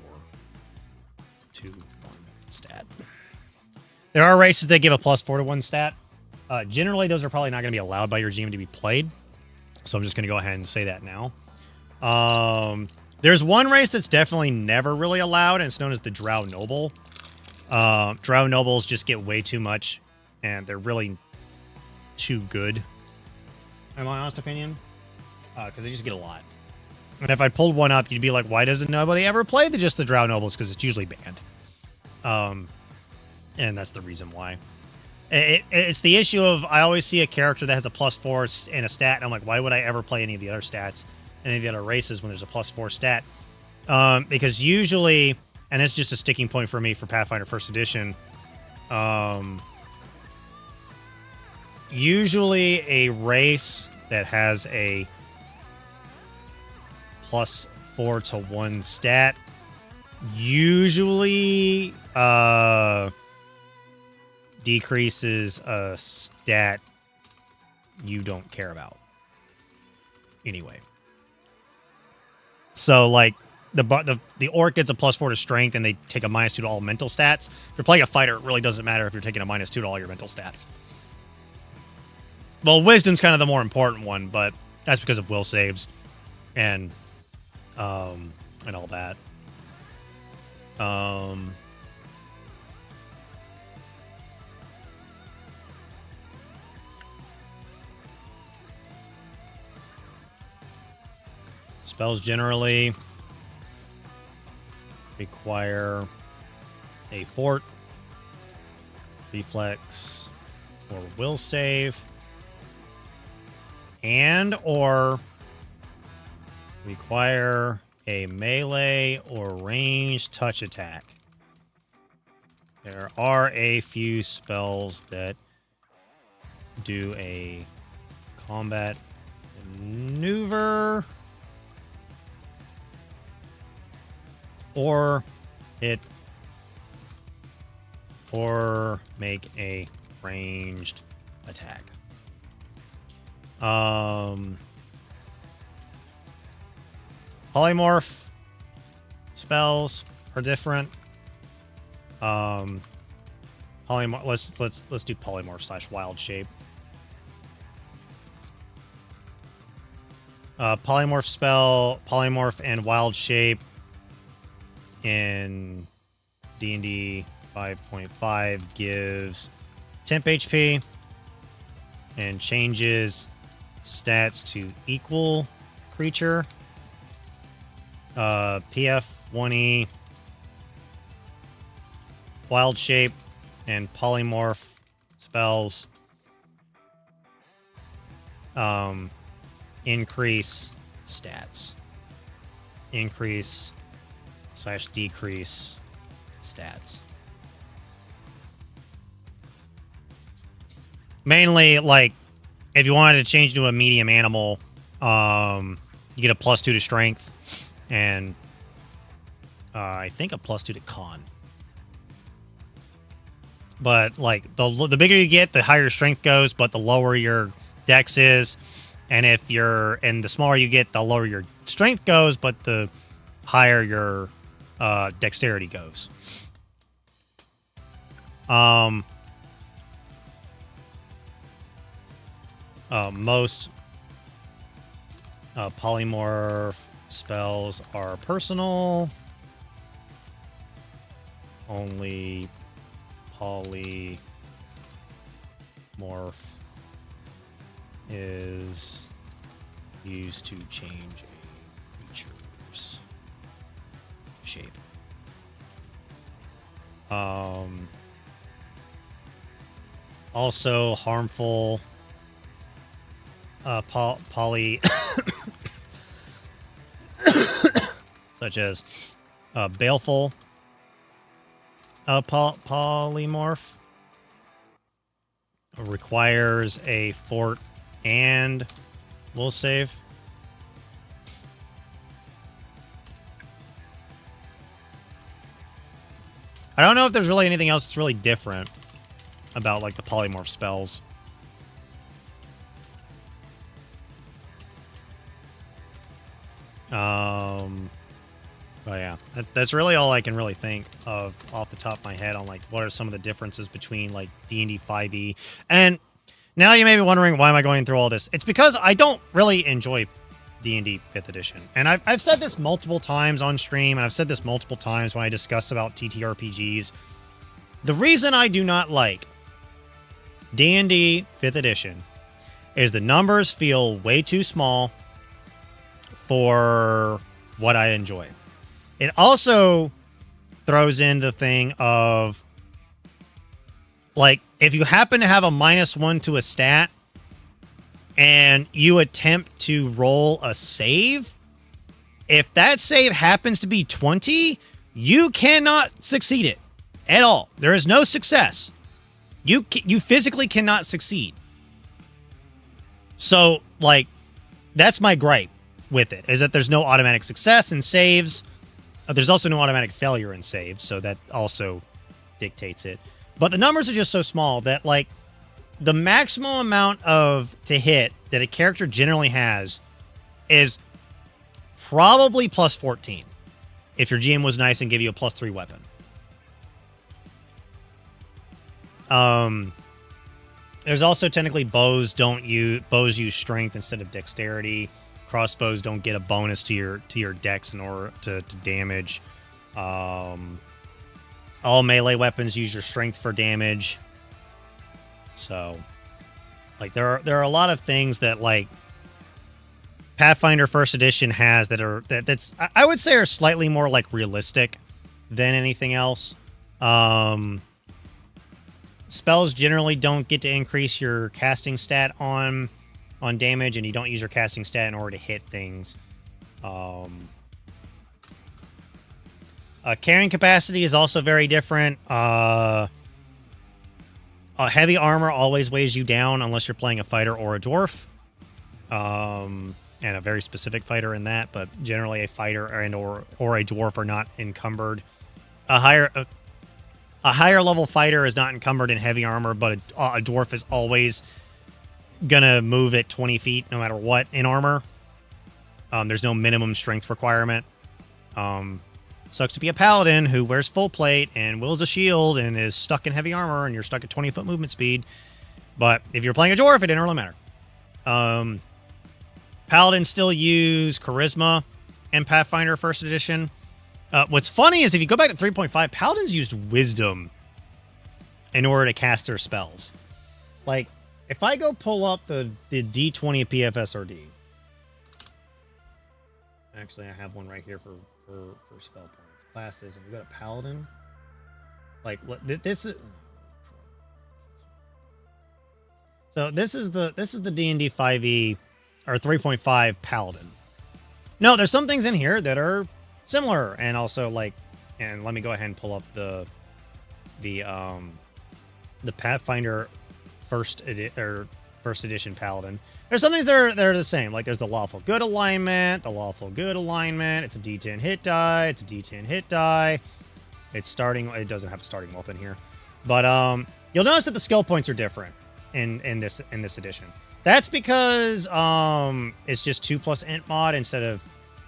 to 1 stat. There are races that give a +4 to 1 stat. Generally, those are probably not going to be allowed by your GM to be played. So I'm just going to go ahead and say that now. There's one race that's definitely never really allowed, and it's known as the Drow Noble. Drow Nobles just get way too much, and they're really too good, in my honest opinion, because they just get a lot. And if I pulled one up, you'd be like, why doesn't nobody ever play just the Drow Nobles? Because it's usually banned. And that's the reason why. It's the issue of, I always see a character that has a +4 and a stat, and I'm like, why would I ever play any of the other stats, any of the other races when there's a +4 stat? Because usually, and it's just a sticking point for me for Pathfinder 1st Edition, usually a race that has a +4 to 1 stat usually decreases a stat you don't care about. Anyway. So, like, the orc gets a +4 to strength, and they take a -2 to all mental stats. If you're playing a fighter, it really doesn't matter if you're taking a -2 to all your mental stats. Well, wisdom's kind of the more important one, but that's because of will saves and all that. Spells generally require a fort, reflex, or will save, and or require a melee or ranged touch attack. There are a few spells that do a combat maneuver or hit or make a ranged attack. Polymorph spells are different. Polymorph. Let's do polymorph / wild shape. Polymorph and wild shape in D&D 5.5 gives temp HP and changes stats to equal creature. PF 1E, wild shape, and polymorph spells increase stats. Increase / decrease stats. Mainly, like, if you wanted to change to a medium animal, you get a +2 to strength, and I think a +2 to con. But, like, the bigger you get, the higher your strength goes, but the lower your dex is. And the smaller you get, the lower your strength goes, but the higher your dexterity goes. Most polymorph spells are personal. Only polymorph is used to change a creature's shape. Also harmful poly such as baleful polymorph requires a fort and will save. I don't know if there's really anything else that's really different about, like, the polymorph spells. But yeah, that's really all I can really think of off the top of my head on, like, what are some of the differences between, like, D&D 5e. And now you may be wondering, why am I going through all this? It's because I don't really enjoy D&D 5th edition. And I've said this multiple times on stream, and I've said this multiple times when I discuss about TTRPGs. The reason I do not like D&D 5th edition is the numbers feel way too small for what I enjoy. It also throws in the thing of, like, if you happen to have a -1 to a stat and you attempt to roll a save, if that save happens to be 20, you cannot succeed it at all. There is no success. You physically cannot succeed. So, like, that's my gripe with it, is that there's no automatic success in saves. There's also no automatic failure in saves, so that also dictates it. But the numbers are just so small that, like, the maximum amount of to hit that a character generally has is probably plus 14 if your GM was nice and gave you a plus 3 weapon. There's also technically bows use strength instead of dexterity. Crossbows don't get a bonus to your dex in order to damage. All melee weapons use your strength for damage. So, like, there are a lot of things that, like, Pathfinder First Edition has that's I would say are slightly more, like, realistic than anything else. Spells generally don't get to increase your casting stat on damage, and you don't use your casting stat in order to hit things. Carrying capacity is also very different. Heavy armor always weighs you down unless you're playing a fighter or a dwarf. And a very specific fighter in that, but generally a fighter or a dwarf are not encumbered. A higher level fighter is not encumbered in heavy armor, but a dwarf is always gonna move at 20 feet no matter what in armor. There's no minimum strength requirement. Sucks to be a paladin who wears full plate and wields a shield and is stuck in heavy armor and you're stuck at 20-foot movement speed. But if you're playing a dwarf, it didn't really matter. Paladins still use charisma in Pathfinder First Edition. What's funny is if you go back to 3.5, Paladins used wisdom in order to cast their spells. Like, if I go pull up the D20 PFSRD. Actually, I have one right here for spell points. Classes, and we got a Paladin. Like, this is... So this is the D&D 5e or 3.5 Paladin. No, there's some things in here that are similar, and also, like, and let me go ahead and pull up the Pathfinder first edition Paladin. There's some things that are the same. Like, there's the lawful good alignment. It's a D10 hit die. It doesn't have a starting wealth in here, but you'll notice that the skill points are different in this edition. That's because it's just 2+ int mod instead of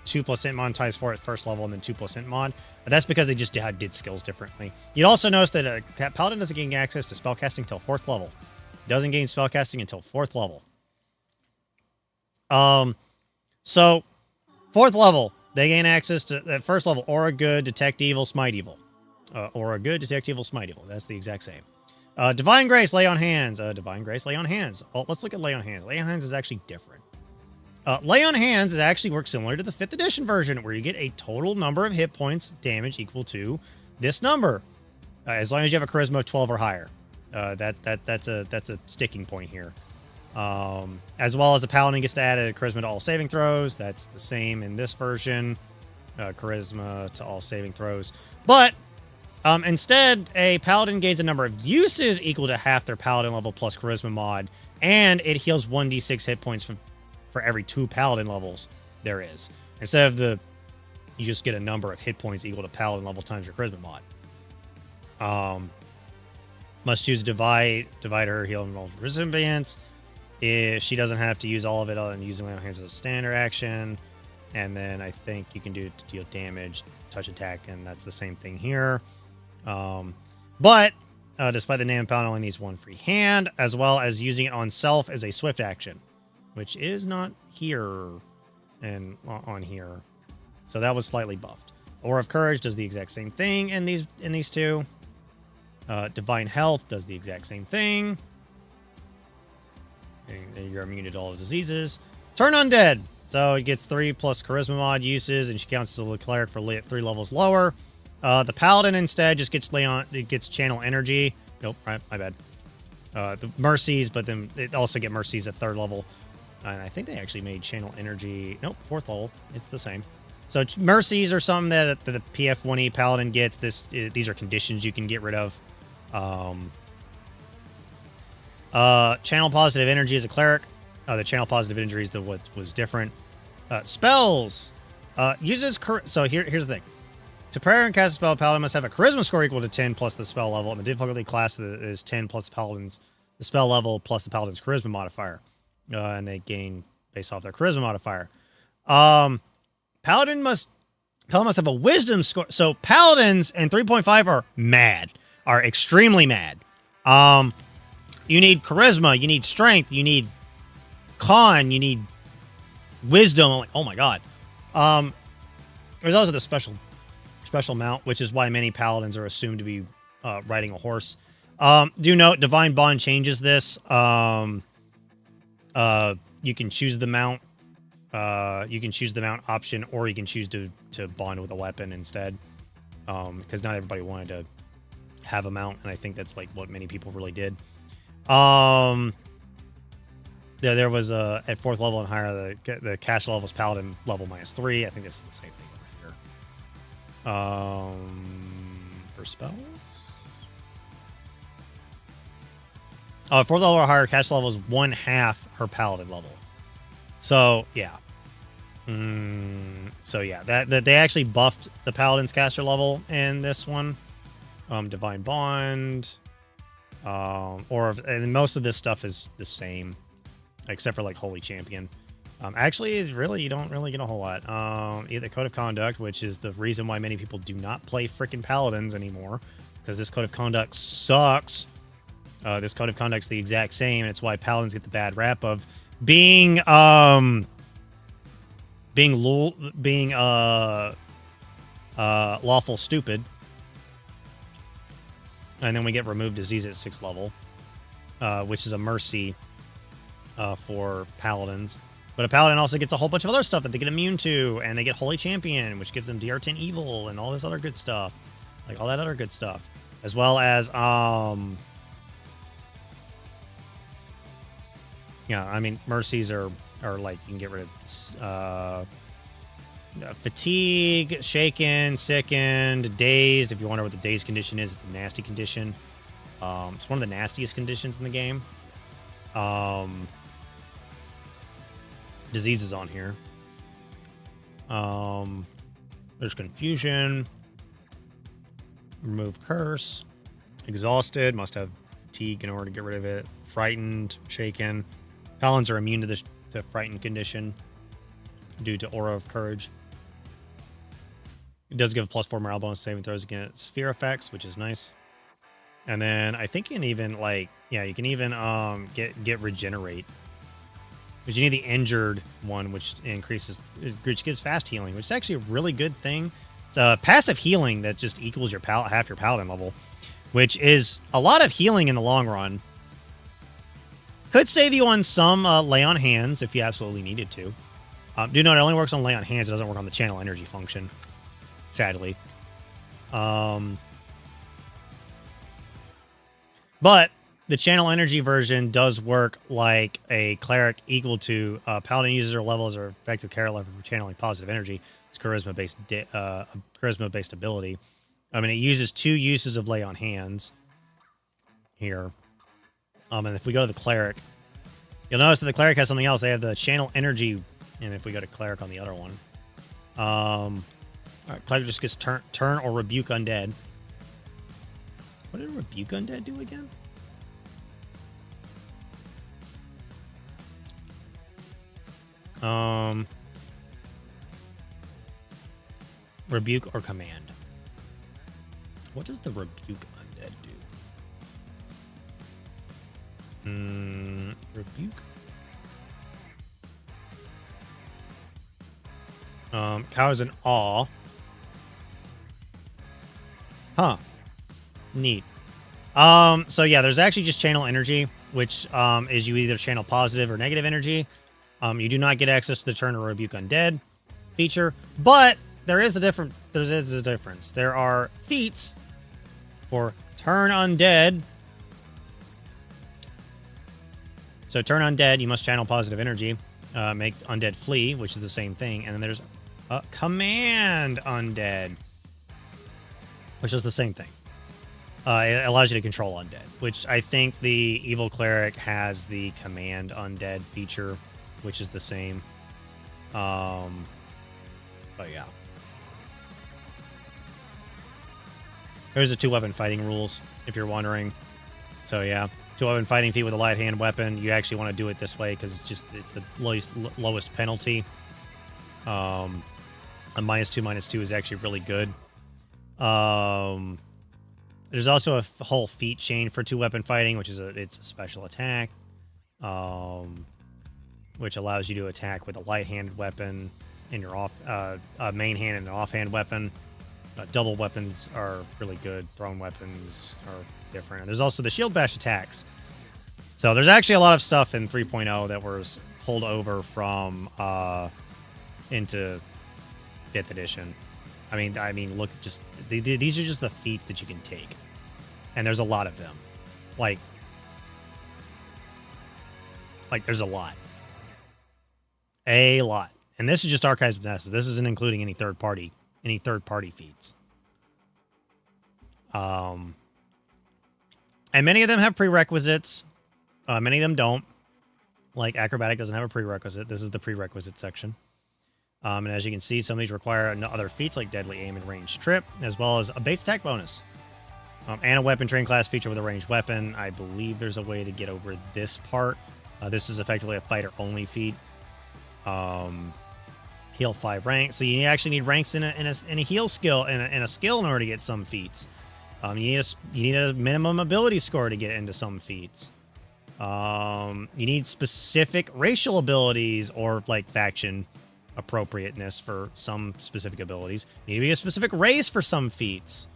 2+ int mod times 4 at first level and then 2+ int mod. But that's because they just did skills differently. You'd also notice that Paladin doesn't gain access to spellcasting until 4th level. Doesn't gain spellcasting until 4th level. So 4th level, they gain access to at first level Aura Good, Detect Evil, Smite Evil. Aura Good, Detect Evil, Smite Evil. That's the exact same. Divine Grace, Lay on Hands. Divine Grace, Lay on Hands. Oh, let's look at Lay on Hands. Lay on Hands is actually different. Lay on Hands actually works similar to the 5th edition version, where you get a total number of hit points damage equal to this number, as long as you have a charisma of 12 or higher. That's a sticking point here. As well as a paladin gets to add a charisma to all saving throws. That's the same in this version. Charisma to all saving throws. But instead, a paladin gains a number of uses equal to half their paladin level plus charisma mod, and it heals 1d6 hit points for every 2 paladin levels there is. Instead of you just get a number of hit points equal to paladin level times your charisma mod. Must choose divider, heal, and roll recipients. She doesn't have to use all of it on using Lay on Hands as a standard action. And then I think you can do it to deal damage, touch attack, and that's the same thing here. But despite the name, Paladin only needs 1 free hand, as well as using it on self as a swift action, which is not here and on here. So that was slightly buffed. Aura of Courage does the exact same thing in these two. Divine Health does the exact same thing. And you're immune to all diseases. Turn Undead. So it gets 3 plus charisma mod uses, and she counts as a cleric for 3 levels lower. The Paladin instead just gets channel energy. Nope, my bad. The mercies, but then it also get mercies at 3rd level. And I think they actually made channel energy. Nope, 4th level. It's the same. So mercies are something that the PF1E Paladin gets. These are conditions you can get rid of. Channel positive energy as a cleric. The channel positive energy is what was different. Spells. Uses... So here's the thing. To prepare and cast a spell, Paladin must have a charisma score equal to 10 plus the spell level, and the difficulty class is 10 plus the spell level plus the Paladin's charisma modifier. And they gain based off their charisma modifier. Paladin must have a wisdom score. So Paladins and 3.5 are mad. Are extremely mad. You need charisma, you need strength, you need con, you need wisdom. I'm like, oh my god. There's also the special mount, which is why many paladins are assumed to be riding a horse. Do note, Divine Bond changes this. You can choose the mount. You can choose the mount option, or you can choose to bond with a weapon instead. Because not everybody wanted to have a mount, and I think that's like what many people really did. There was at 4th level and higher, the cash level is paladin level -3. I think it's the same thing over here. For spells, 4th level or higher, cash level is 1/2 her paladin level. So yeah, that they actually buffed the paladin's caster level in this one. Divine Bond, and most of this stuff is the same, except for like Holy Champion. Actually, really, you don't really get a whole lot. The Code of Conduct, which is the reason why many people do not play frickin' Paladins anymore, because this Code of Conduct sucks. This Code of Conduct's the exact same, and it's why Paladins get the bad rap of being lawful stupid. And then we get Remove Disease at 6th level, which is a mercy for Paladins. But a Paladin also gets a whole bunch of other stuff that they get immune to, and they get Holy Champion, which gives them DR10 Evil and all this other good stuff. Like, all that other good stuff. As well as, yeah, I mean, mercies are like, you can get rid of fatigue, shaken, sickened, dazed. If you wonder what the dazed condition is, it's a nasty condition. It's one of the nastiest conditions in the game. Diseases on here. There's confusion. Remove curse. Exhausted. Must have fatigue in order to get rid of it. Frightened. Shaken. Paladins are immune to the frightened condition due to Aura of Courage. It does give a +4 morale bonus saving throws against sphere effects, which is nice. And then I think you can even you can even get regenerate. But you need the injured one, which gives fast healing, which is actually a really good thing. It's a passive healing that just equals your half your paladin level, which is a lot of healing in the long run. Could save you on some lay on hands if you absolutely needed to. Do note it only works on lay on hands; it doesn't work on the channel energy function. Sadly. But the channel energy version does work like a cleric equal to paladin uses or levels or effective care level for channeling positive energy. It's charisma-based ability. I mean, it uses 2 uses of lay on hands here. And if we go to the cleric, you'll notice that the cleric has something else. They have the channel energy, and if we go to cleric on the other one, cleric just gets turn or rebuke undead. What did rebuke undead do again? Rebuke or command. What does the rebuke undead do? Rebuke. Cows in awe. Huh. Neat. So yeah, there's actually just channel energy, which is you either channel positive or negative energy. You do not get access to the turn or rebuke undead feature, but there is a difference. There are feats for turn undead. So turn undead, you must channel positive energy, make undead flee, which is the same thing, and then there's command undead, which is the same thing. It allows you to control undead, which I think the evil cleric has the command undead feature, which is the same. But yeah. Here's the 2-weapon fighting rules, if you're wondering. So yeah, 2-weapon fighting feat with a light hand weapon. You actually want to do it this way because it's the lowest penalty. A -2/-2 is actually really good. There's also a whole feat chain for 2-weapon fighting, which is it's a special attack, which allows you to attack with a light-handed weapon in your main hand and an offhand weapon. Double weapons are really good. Thrown weapons are different. And there's also the shield bash attacks. So there's actually a lot of stuff in 3.0 that was pulled over from into 5th edition. I mean, look, just these are just the feats that you can take, and there's a lot of them. Like there's a lot, and this is just Archives of Nessus. This isn't including any third party feats. And many of them have prerequisites. Many of them don't. Like Acrobatic doesn't have a prerequisite. This is the prerequisite section. And as you can see, some of these require other feats like Deadly Aim and Ranged Trip, as well as a base attack bonus. And a weapon train class feature with a ranged weapon. I believe there's a way to get over this part. This is effectively a fighter-only feat. Heal 5 ranks. So you actually need ranks in a heal skill and a skill in order to get some feats. You need a minimum ability score to get into some feats. You need specific racial abilities or like faction appropriateness for some specific abilities. You need to be a specific race for some feats.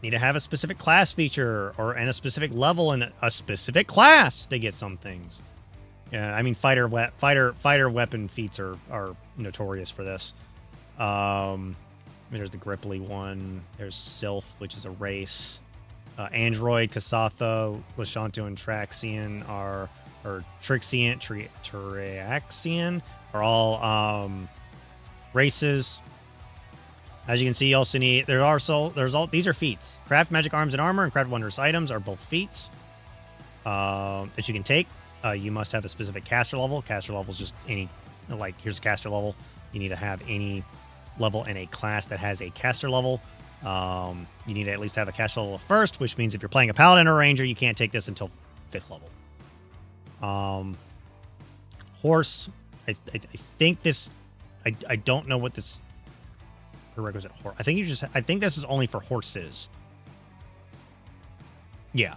You need to have a specific class feature and a specific level in a specific class to get some things. Yeah, I mean fighter weapon feats are notorious for this. There's the Gripply one. There's Sylph, which is a race. Android, Kasatha, Lashanto, and Traxian Triaxian are all races. As you can see, you also need these are feats. Craft magic arms and armor and craft wondrous items are both feats that you can take. You must have a specific caster level. Caster level is just any, like here's a caster level. You need to have any level in a class that has a caster level. You need to at least have a caster level first, which means if you're playing a paladin or ranger, you can't take this until 5th level. Horse, I think this, I don't know what this prerequisite horse. I think this is only for horses. Yeah,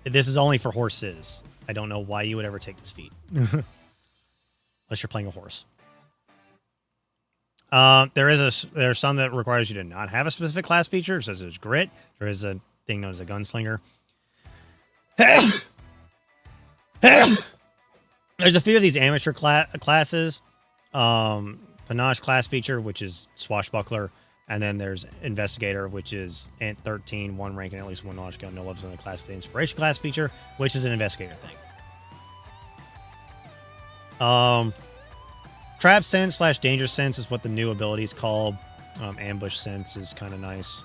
this is only for horses. I don't know why you would ever take this feat. Unless you're playing a horse. There's some that requires you to not have a specific class feature, such as grit. There is a thing known as a gunslinger. There's a few of these amateur classes. Panache class feature, which is swashbuckler, and then there's investigator, which is Ant 13, 1 rank and at least 1 knowledge skill, no levels in the class. The inspiration class feature, which is an investigator thing. Trap sense / danger sense is what the new ability is called. Ambush sense is kind of nice.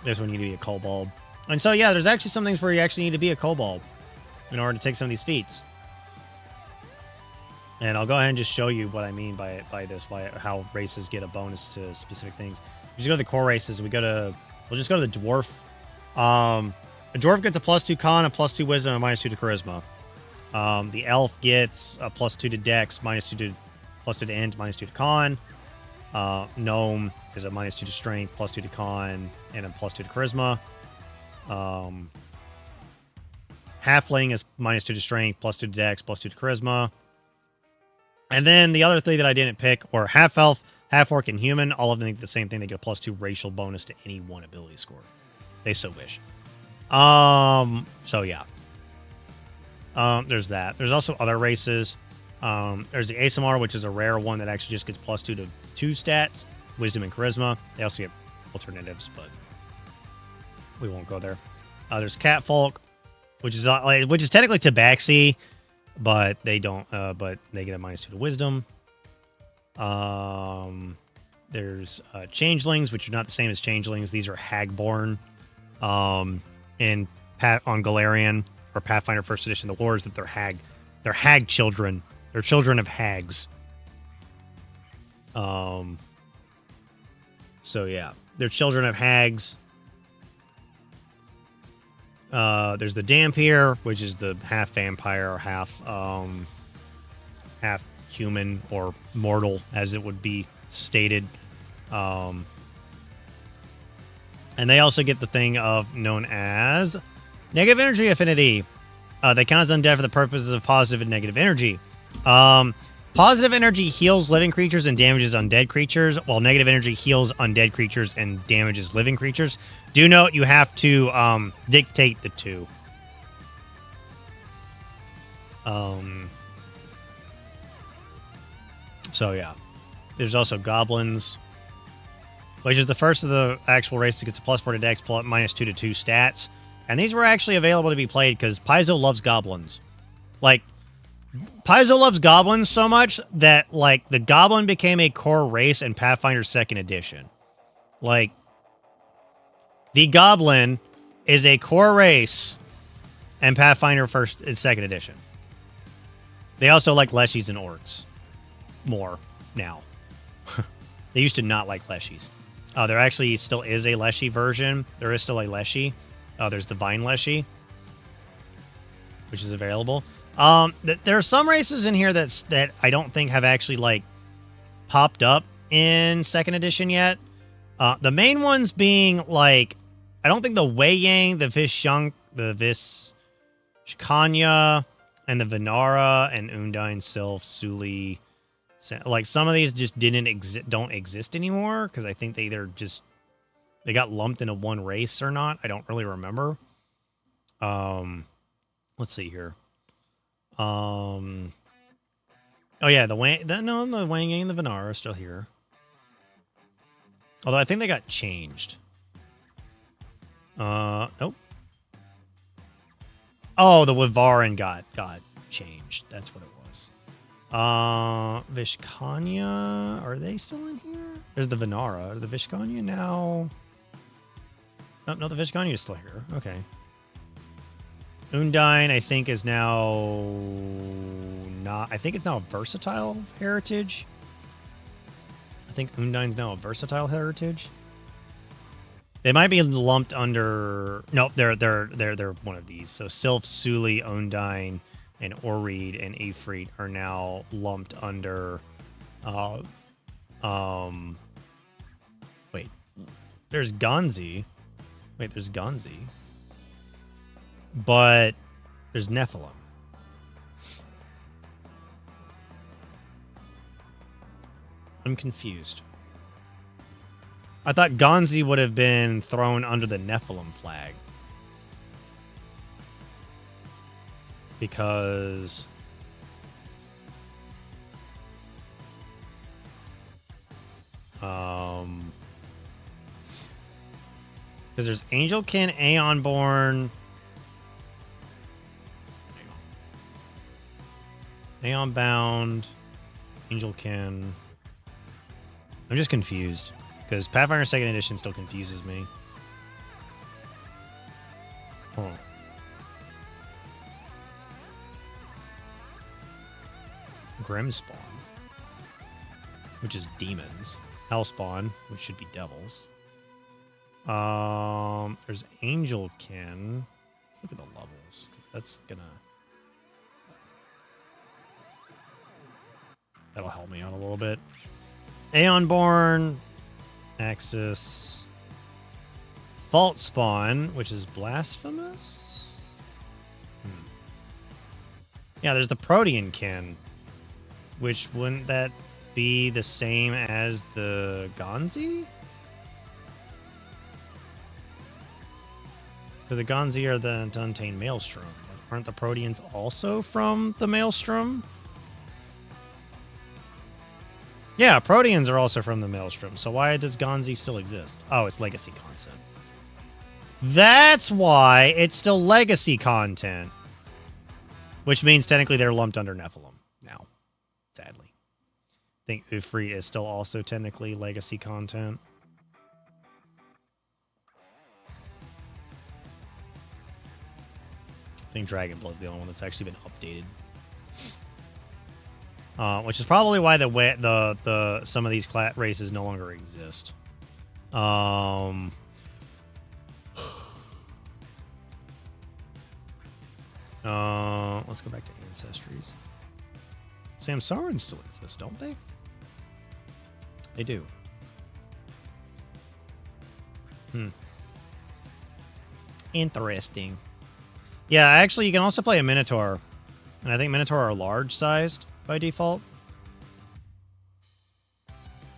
There's when you need to be a kobold. And so, yeah, there's actually some things where you actually need to be a kobold in order to take some of these feats. And I'll go ahead and just show you what I mean by how races get a bonus to specific things. We just go to the core races. We'll just go to the dwarf. A dwarf gets a +2 con, a +2 wisdom, and a -2 to charisma. The elf gets a +2 to dex, +2 to int, -2 to con. Gnome is a -2 to strength, +2 to con, and a +2 to charisma. Halfling is -2 to strength, +2 to dex, +2 to charisma. And then the other three that I didn't pick were half elf, half orc, and human. All of them think the same thing. They get a +2 racial bonus to any one ability score. They so wish. So yeah. There's that. There's also other races. There's the ASMR, which is a rare one that actually just gets +2 to 2 stats, wisdom and charisma. They also get alternatives, but we won't go there. There's Catfolk, which is technically Tabaxi, but they don't. But they get a -2 to wisdom. There's changelings, which are not the same as changelings. These are hagborn. On Galarian or Pathfinder First Edition, the lore is that they're hag children. They're children of hags. So yeah, they're children of hags. There's the Dampier, which is the half vampire or half human or mortal, as it would be stated. And they also get the thing of known as negative energy affinity. They count as undead for the purposes of positive and negative energy. Positive energy heals living creatures and damages undead creatures, while negative energy heals undead creatures and damages living creatures. Do note you have to dictate the two. So yeah. There's also goblins, which is the first of the actual race that gets a +4 to dex, -2 to 2 stats. And these were actually available to be played because Paizo loves goblins. Like, Paizo loves goblins so much that, like, the goblin became a core race in Pathfinder 2nd Edition. Like, the goblin is a core race in Pathfinder 1st and 2nd Edition. They also like Leshies and Orcs more now. They used to not like Leshies. There actually still is a Leshy version. There is still a Leshy. There's the Vine Leshy, which is available. There are some races in here that I don't think have actually, like, popped up in 2nd Edition yet. The main ones being, like, I don't think the Wei Yang, the Vishkanya, and the Venara, and Undine, Sylph, Suli. Like, some of these just don't exist anymore, because I think they either just, they got lumped into one race or not. I don't really remember. Let's see here. Oh yeah, the Wang Yang and the Venara are still here. Although I think they got changed. Nope. Oh, the Wavarin got changed. That's what it was. Vishkanya, are they still in here? There's the Venara. Are the Vishkanya now? Oh, no, the Vishkanya is still here. Okay. Undine, I think, is now not... I think it's now a versatile heritage. I think Undine's now a versatile heritage. They might be lumped under... No, they're one of these. So Sylph, Suli, Undine, and Oreed and Ifrit are now lumped under... Wait. There's Gonzi. Wait, there's Gonzi. But there's Nephilim. I'm confused. I thought Gonzi would have been thrown under the Nephilim flag. Because... because there's Angelkin, Aeonborn... Aeon Bound, Angelkin. I'm just confused because Pathfinder 2nd Edition still confuses me. Huh. Grimspawn, which is demons. Hellspawn, which should be devils. There's Angelkin. Let's look at the levels because that's gonna. That'll help me out a little bit. Aeonborn, Axis, Fault Spawn, which is blasphemous. Yeah, there's the Protean kin, which wouldn't that be the same as the Gonzi? Because the Gonzi are the Untamed Maelstrom. Aren't the Proteans also from the Maelstrom? Yeah, Proteans are also from the Maelstrom, so why does Gonzi still exist? Oh, it's legacy content. That's why it's still legacy content. Which means technically they're lumped under Nephilim now, sadly. think Ufri is still also technically legacy content. I think Dragon Blood's the only one that's actually been updated. Which is probably why the some of these races no longer exist. Let's go back to Ancestries. Samsarans still exist, don't they? They do. Interesting. Yeah, actually, you can also play a Minotaur. And I think Minotaur are large-sized by default.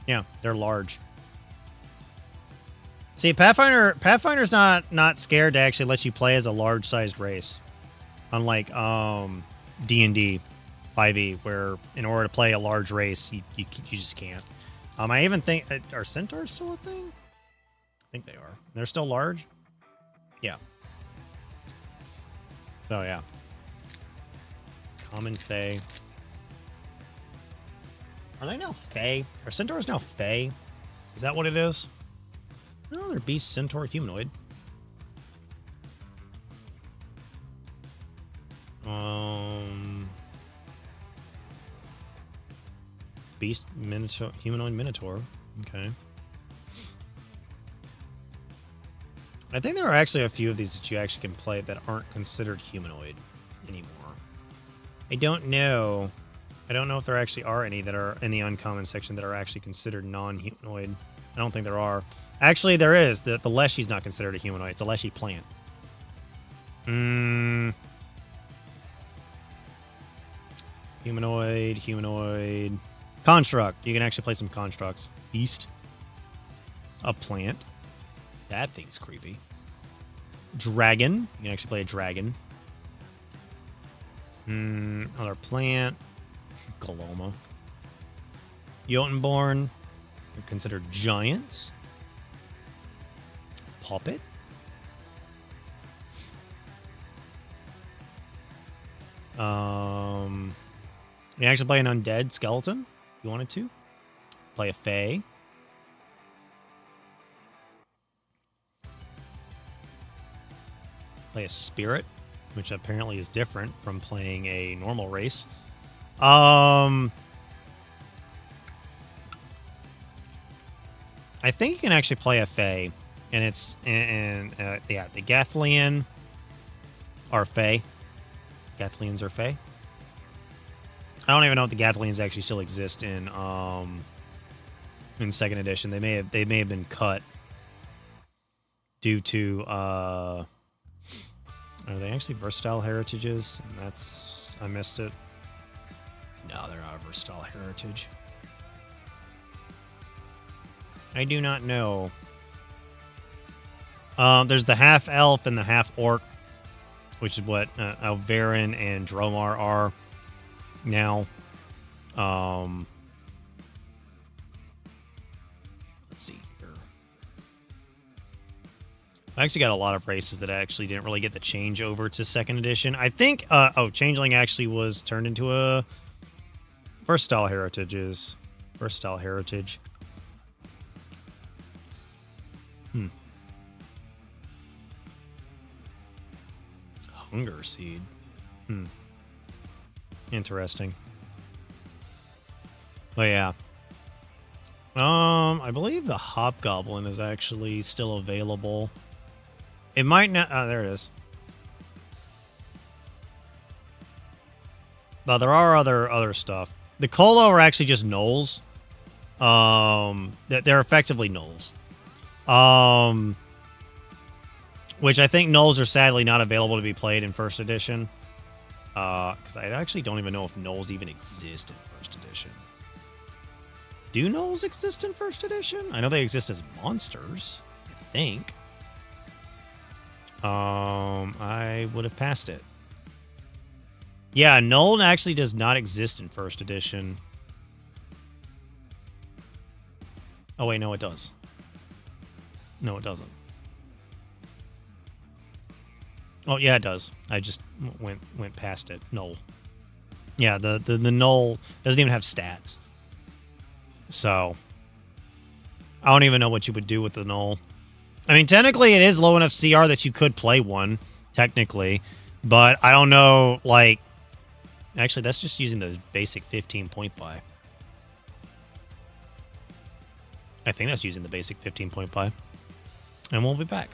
Yeah, they're large. See, Pathfinder's not scared to actually let you play as a large-sized race. Unlike D&D 5e, where in order to play a large race, you just can't. I even think... Are centaurs still a thing? I think they are. They're still large? Yeah. So, yeah. Common Fae. Are they now Fae? Are centaurs now Fae? Is that what it is? No, they're beast, centaur, humanoid. Beast, minotaur, humanoid, minotaur. Okay. I think there are actually a few of these that you actually can play that aren't considered humanoid anymore. I don't know. I don't know if there actually are any that are in the uncommon section that are actually considered non-humanoid. I don't think there are. Actually, there is. The Leshy's not considered a humanoid. It's a Leshy plant. Humanoid. Construct. You can actually play some constructs. Beast. A plant. That thing's creepy. Dragon. You can actually play a dragon. Another plant. Galoma. Jotunborn. They're considered giants. Puppet. You can actually play an undead skeleton if you wanted to. Play a fae. Play a spirit, which apparently is different from playing a normal race. I think you can actually play a fae, and it's yeah, the Gathlian are fae. Gathlians are fae. I don't even know if the Gathlians actually still exist in second edition. They may have been cut due to are they actually versatile heritages? And that's I missed it. No, they're not a versatile heritage. I do not know. There's the half elf and the half orc, which is what Alvarin and Dromar are now. Let's see here. I actually got a lot of races that actually didn't really get the change over to second edition. I think Changeling actually was turned into a versatile heritage. Hunger Seed. Interesting. But yeah. I believe the Hobgoblin is actually still available. It might not... Oh, there it is. But there are other stuff. The Colo are actually just gnolls. They're effectively gnolls. Which I think gnolls are sadly not available to be played in first edition. Because I actually don't even know if gnolls even exist in first edition. Do gnolls exist in first edition? I know they exist as monsters, I think. I would have passed it. Yeah, Gnoll actually does not exist in first edition. Oh, wait, no, it does. No, it doesn't. Oh, yeah, it does. I just went past it. Gnoll. Yeah, the Gnoll doesn't even have stats. So I don't even know what you would do with the null. I mean, technically it is low enough CR that you could play one, technically. But I don't know, like... Actually, that's just using the basic 15 point buy. I think that's using the basic 15 point buy. And we'll be back.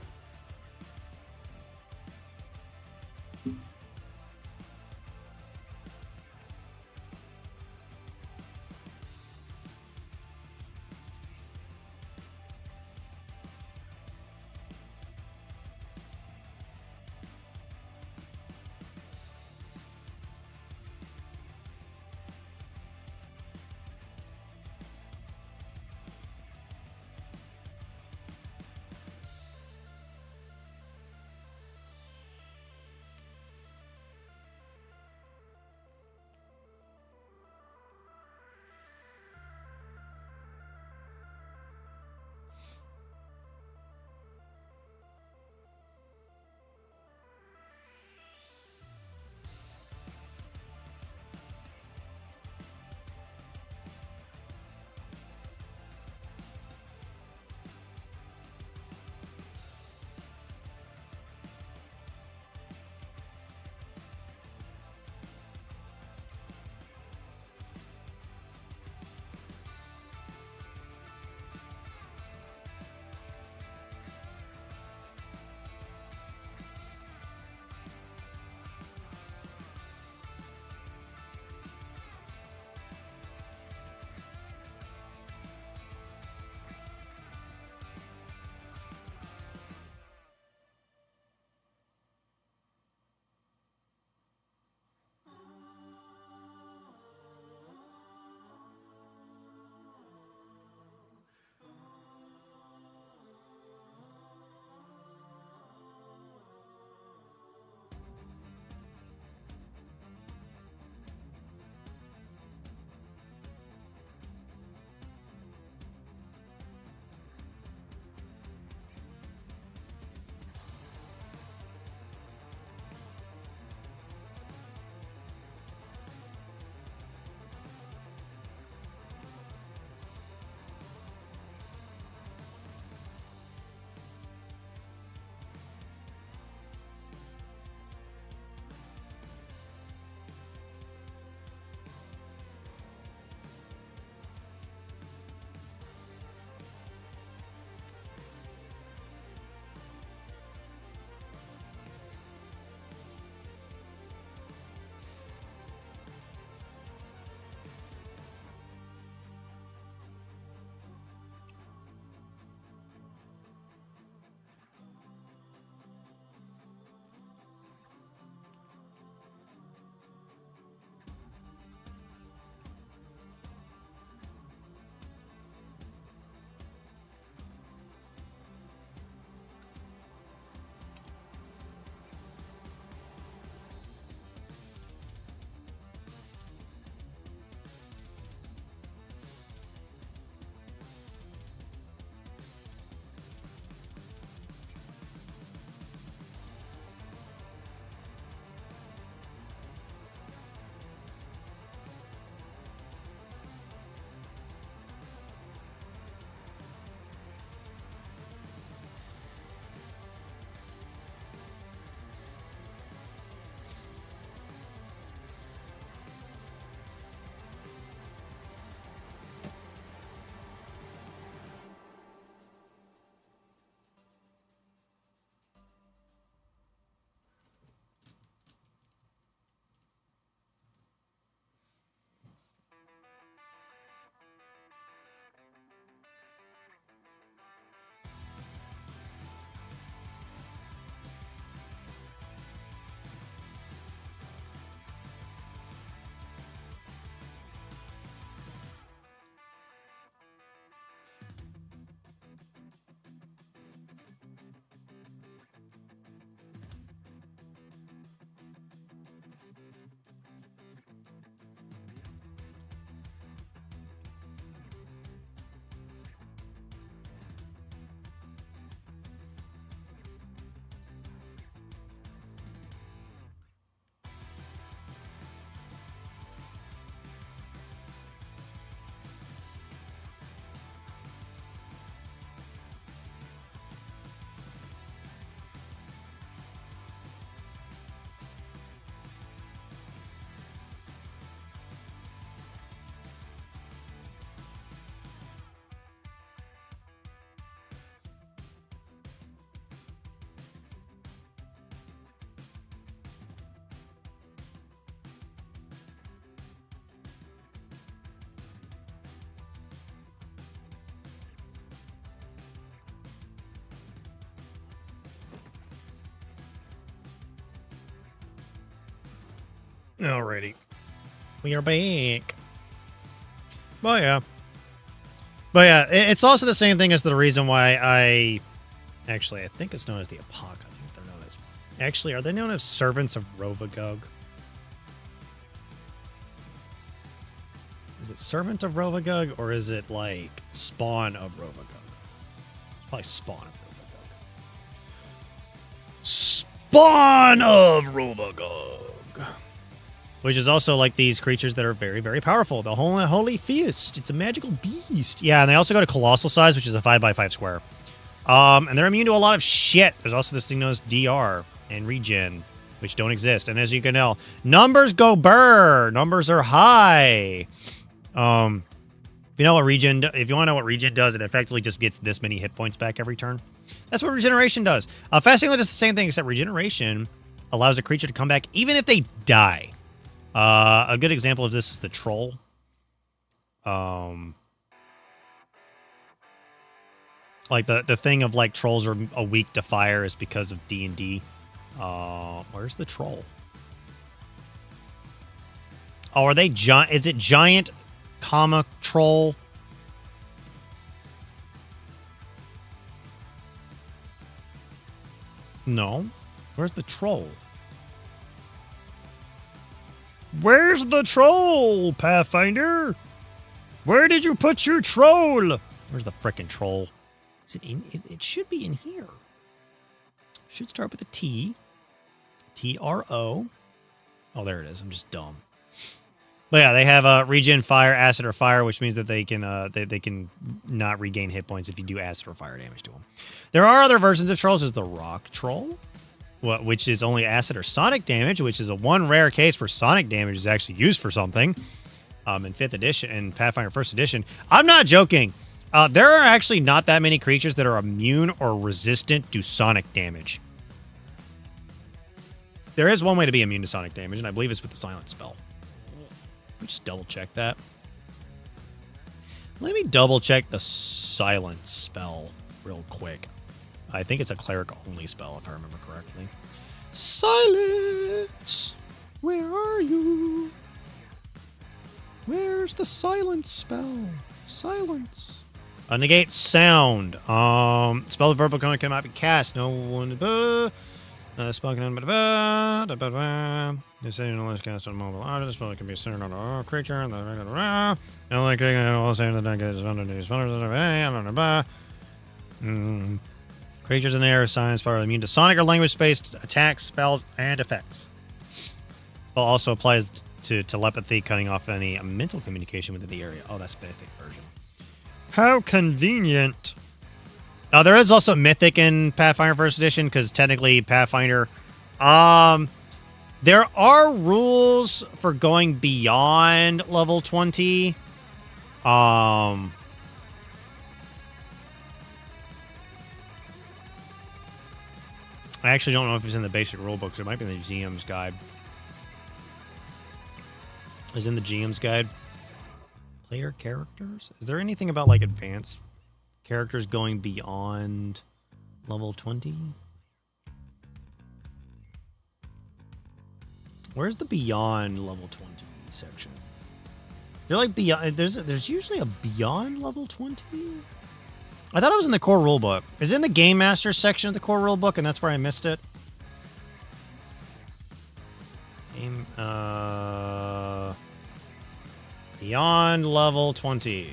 Alrighty. We are back. Well, yeah. But yeah, it's also the same thing as the reason why I think it's known as the Apoc. I think they're known as... Actually, are they known as servants of Rovagog? Is it servant of Rovagog, or is it like spawn of Rovagog? It's probably spawn of Rovagog. Spawn of Rovagog! Which is also like these creatures that are very, very powerful. The Holy Fist. It's a magical beast. Yeah, and they also go to colossal size, which is a 5x5 square. And they're immune to a lot of shit. There's also this thing known as DR and regen, which don't exist. And as you can tell, numbers go burr. Numbers are high. If you know what regen, if you want to know what regen does, it effectively just gets this many hit points back every turn. That's what regeneration does. Fasting does the same thing, except regeneration allows a creature to come back even if they die. A good example of this is the troll. Like the thing of like trolls are weak to fire is because of D&D. Where's the troll? Oh, are they giant? Is it giant, comma troll? No. Where's the troll? Where's the troll, Pathfinder? Where did you put your troll? Where's the frickin' troll? Is it in? It should be in here. Should start with a T. T-R-O. Oh, there it is. I'm just dumb. But yeah, they have regen, fire, acid, or fire, which means that they can they can not regain hit points if you do acid or fire damage to them. There are other versions of trolls. There's the rock troll, which is only acid or sonic damage, which is a one rare case where sonic damage is actually used for something. In 5th edition and Pathfinder 1st edition. I'm not joking. There are actually not that many creatures that are immune or resistant to sonic damage. There is one way to be immune to sonic damage, and I believe it's with the silent spell. Let me just double check that. Let me double check the silent spell real quick. I think it's a cleric only spell, if I remember correctly. Silence! Where are you? Where's the silence spell? Silence. Negate sound. Spell of verbal code cannot be cast. No one. Spell can This is cast on mobile object. Spell can be centered on a creature. And like all saying the deck is creatures in the air are science power immune to sonic or language-based attacks, spells, and effects. Spell also applies to telepathy, cutting off any mental communication within the area. Oh, that's mythic version. How convenient. There is also mythic in Pathfinder 1st edition, because technically Pathfinder... there are rules for going beyond level 20. I actually don't know if it's in the basic rulebooks. It might be in the GM's guide. Is in the GM's guide. Player characters? Is there anything about like advanced characters going beyond level 20? Where's the beyond level 20 section? They're like beyond. There's usually a beyond level 20. I thought it was in the core rulebook. Is it in the Game Master section of the core rulebook, and that's where I missed it? Game. Beyond level 20.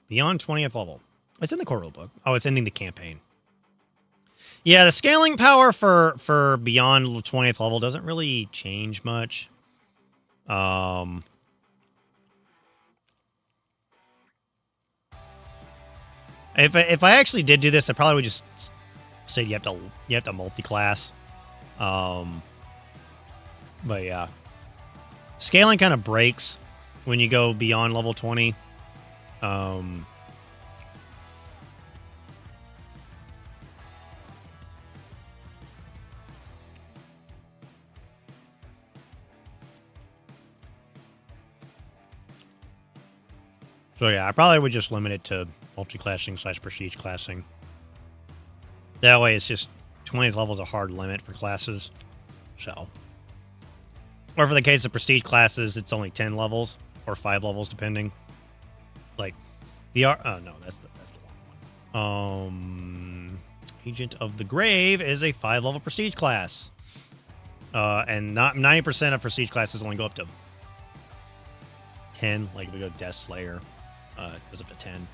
Beyond 20th level. It's in the core rulebook. Oh, it's ending the campaign. Yeah, the scaling power for beyond 20th level doesn't really change much. If I actually did do this, I probably would just say you have to multi-class. But yeah, scaling kind of breaks when you go beyond level 20. So yeah, I probably would just limit it to multi-classing / prestige classing. That way it's just 20th level is a hard limit for classes. So. Or for the case of prestige classes, it's only 10 levels or 5 levels depending. Like the oh no, that's the wrong one. Agent of the Grave is a 5-level prestige class. And not 90% of prestige classes only go up to 10. Like if we go Death Slayer, it goes up to 10.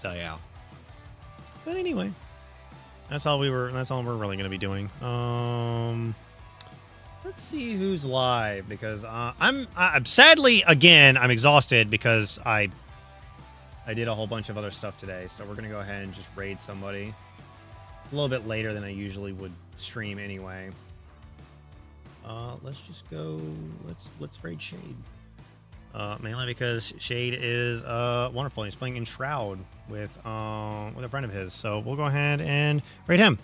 So yeah. But anyway, that's all we're really gonna be doing. Let's see who's live because I'm sadly again I'm exhausted because I did a whole bunch of other stuff today. So we're gonna go ahead and just raid somebody a little bit later than I usually would stream anyway. Let's just go. Let's raid Shade. Mainly because Shade is wonderful. He's playing Enshroud with a friend of his. So we'll go ahead and raid him.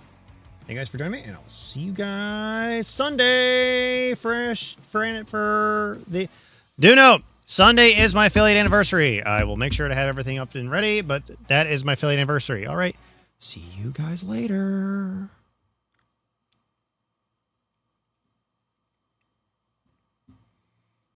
Thank you guys for joining me, and I'll see you guys Sunday for the. Do note, Sunday is my affiliate anniversary. I will make sure to have everything up and ready, but that is my affiliate anniversary. All right, see you guys later.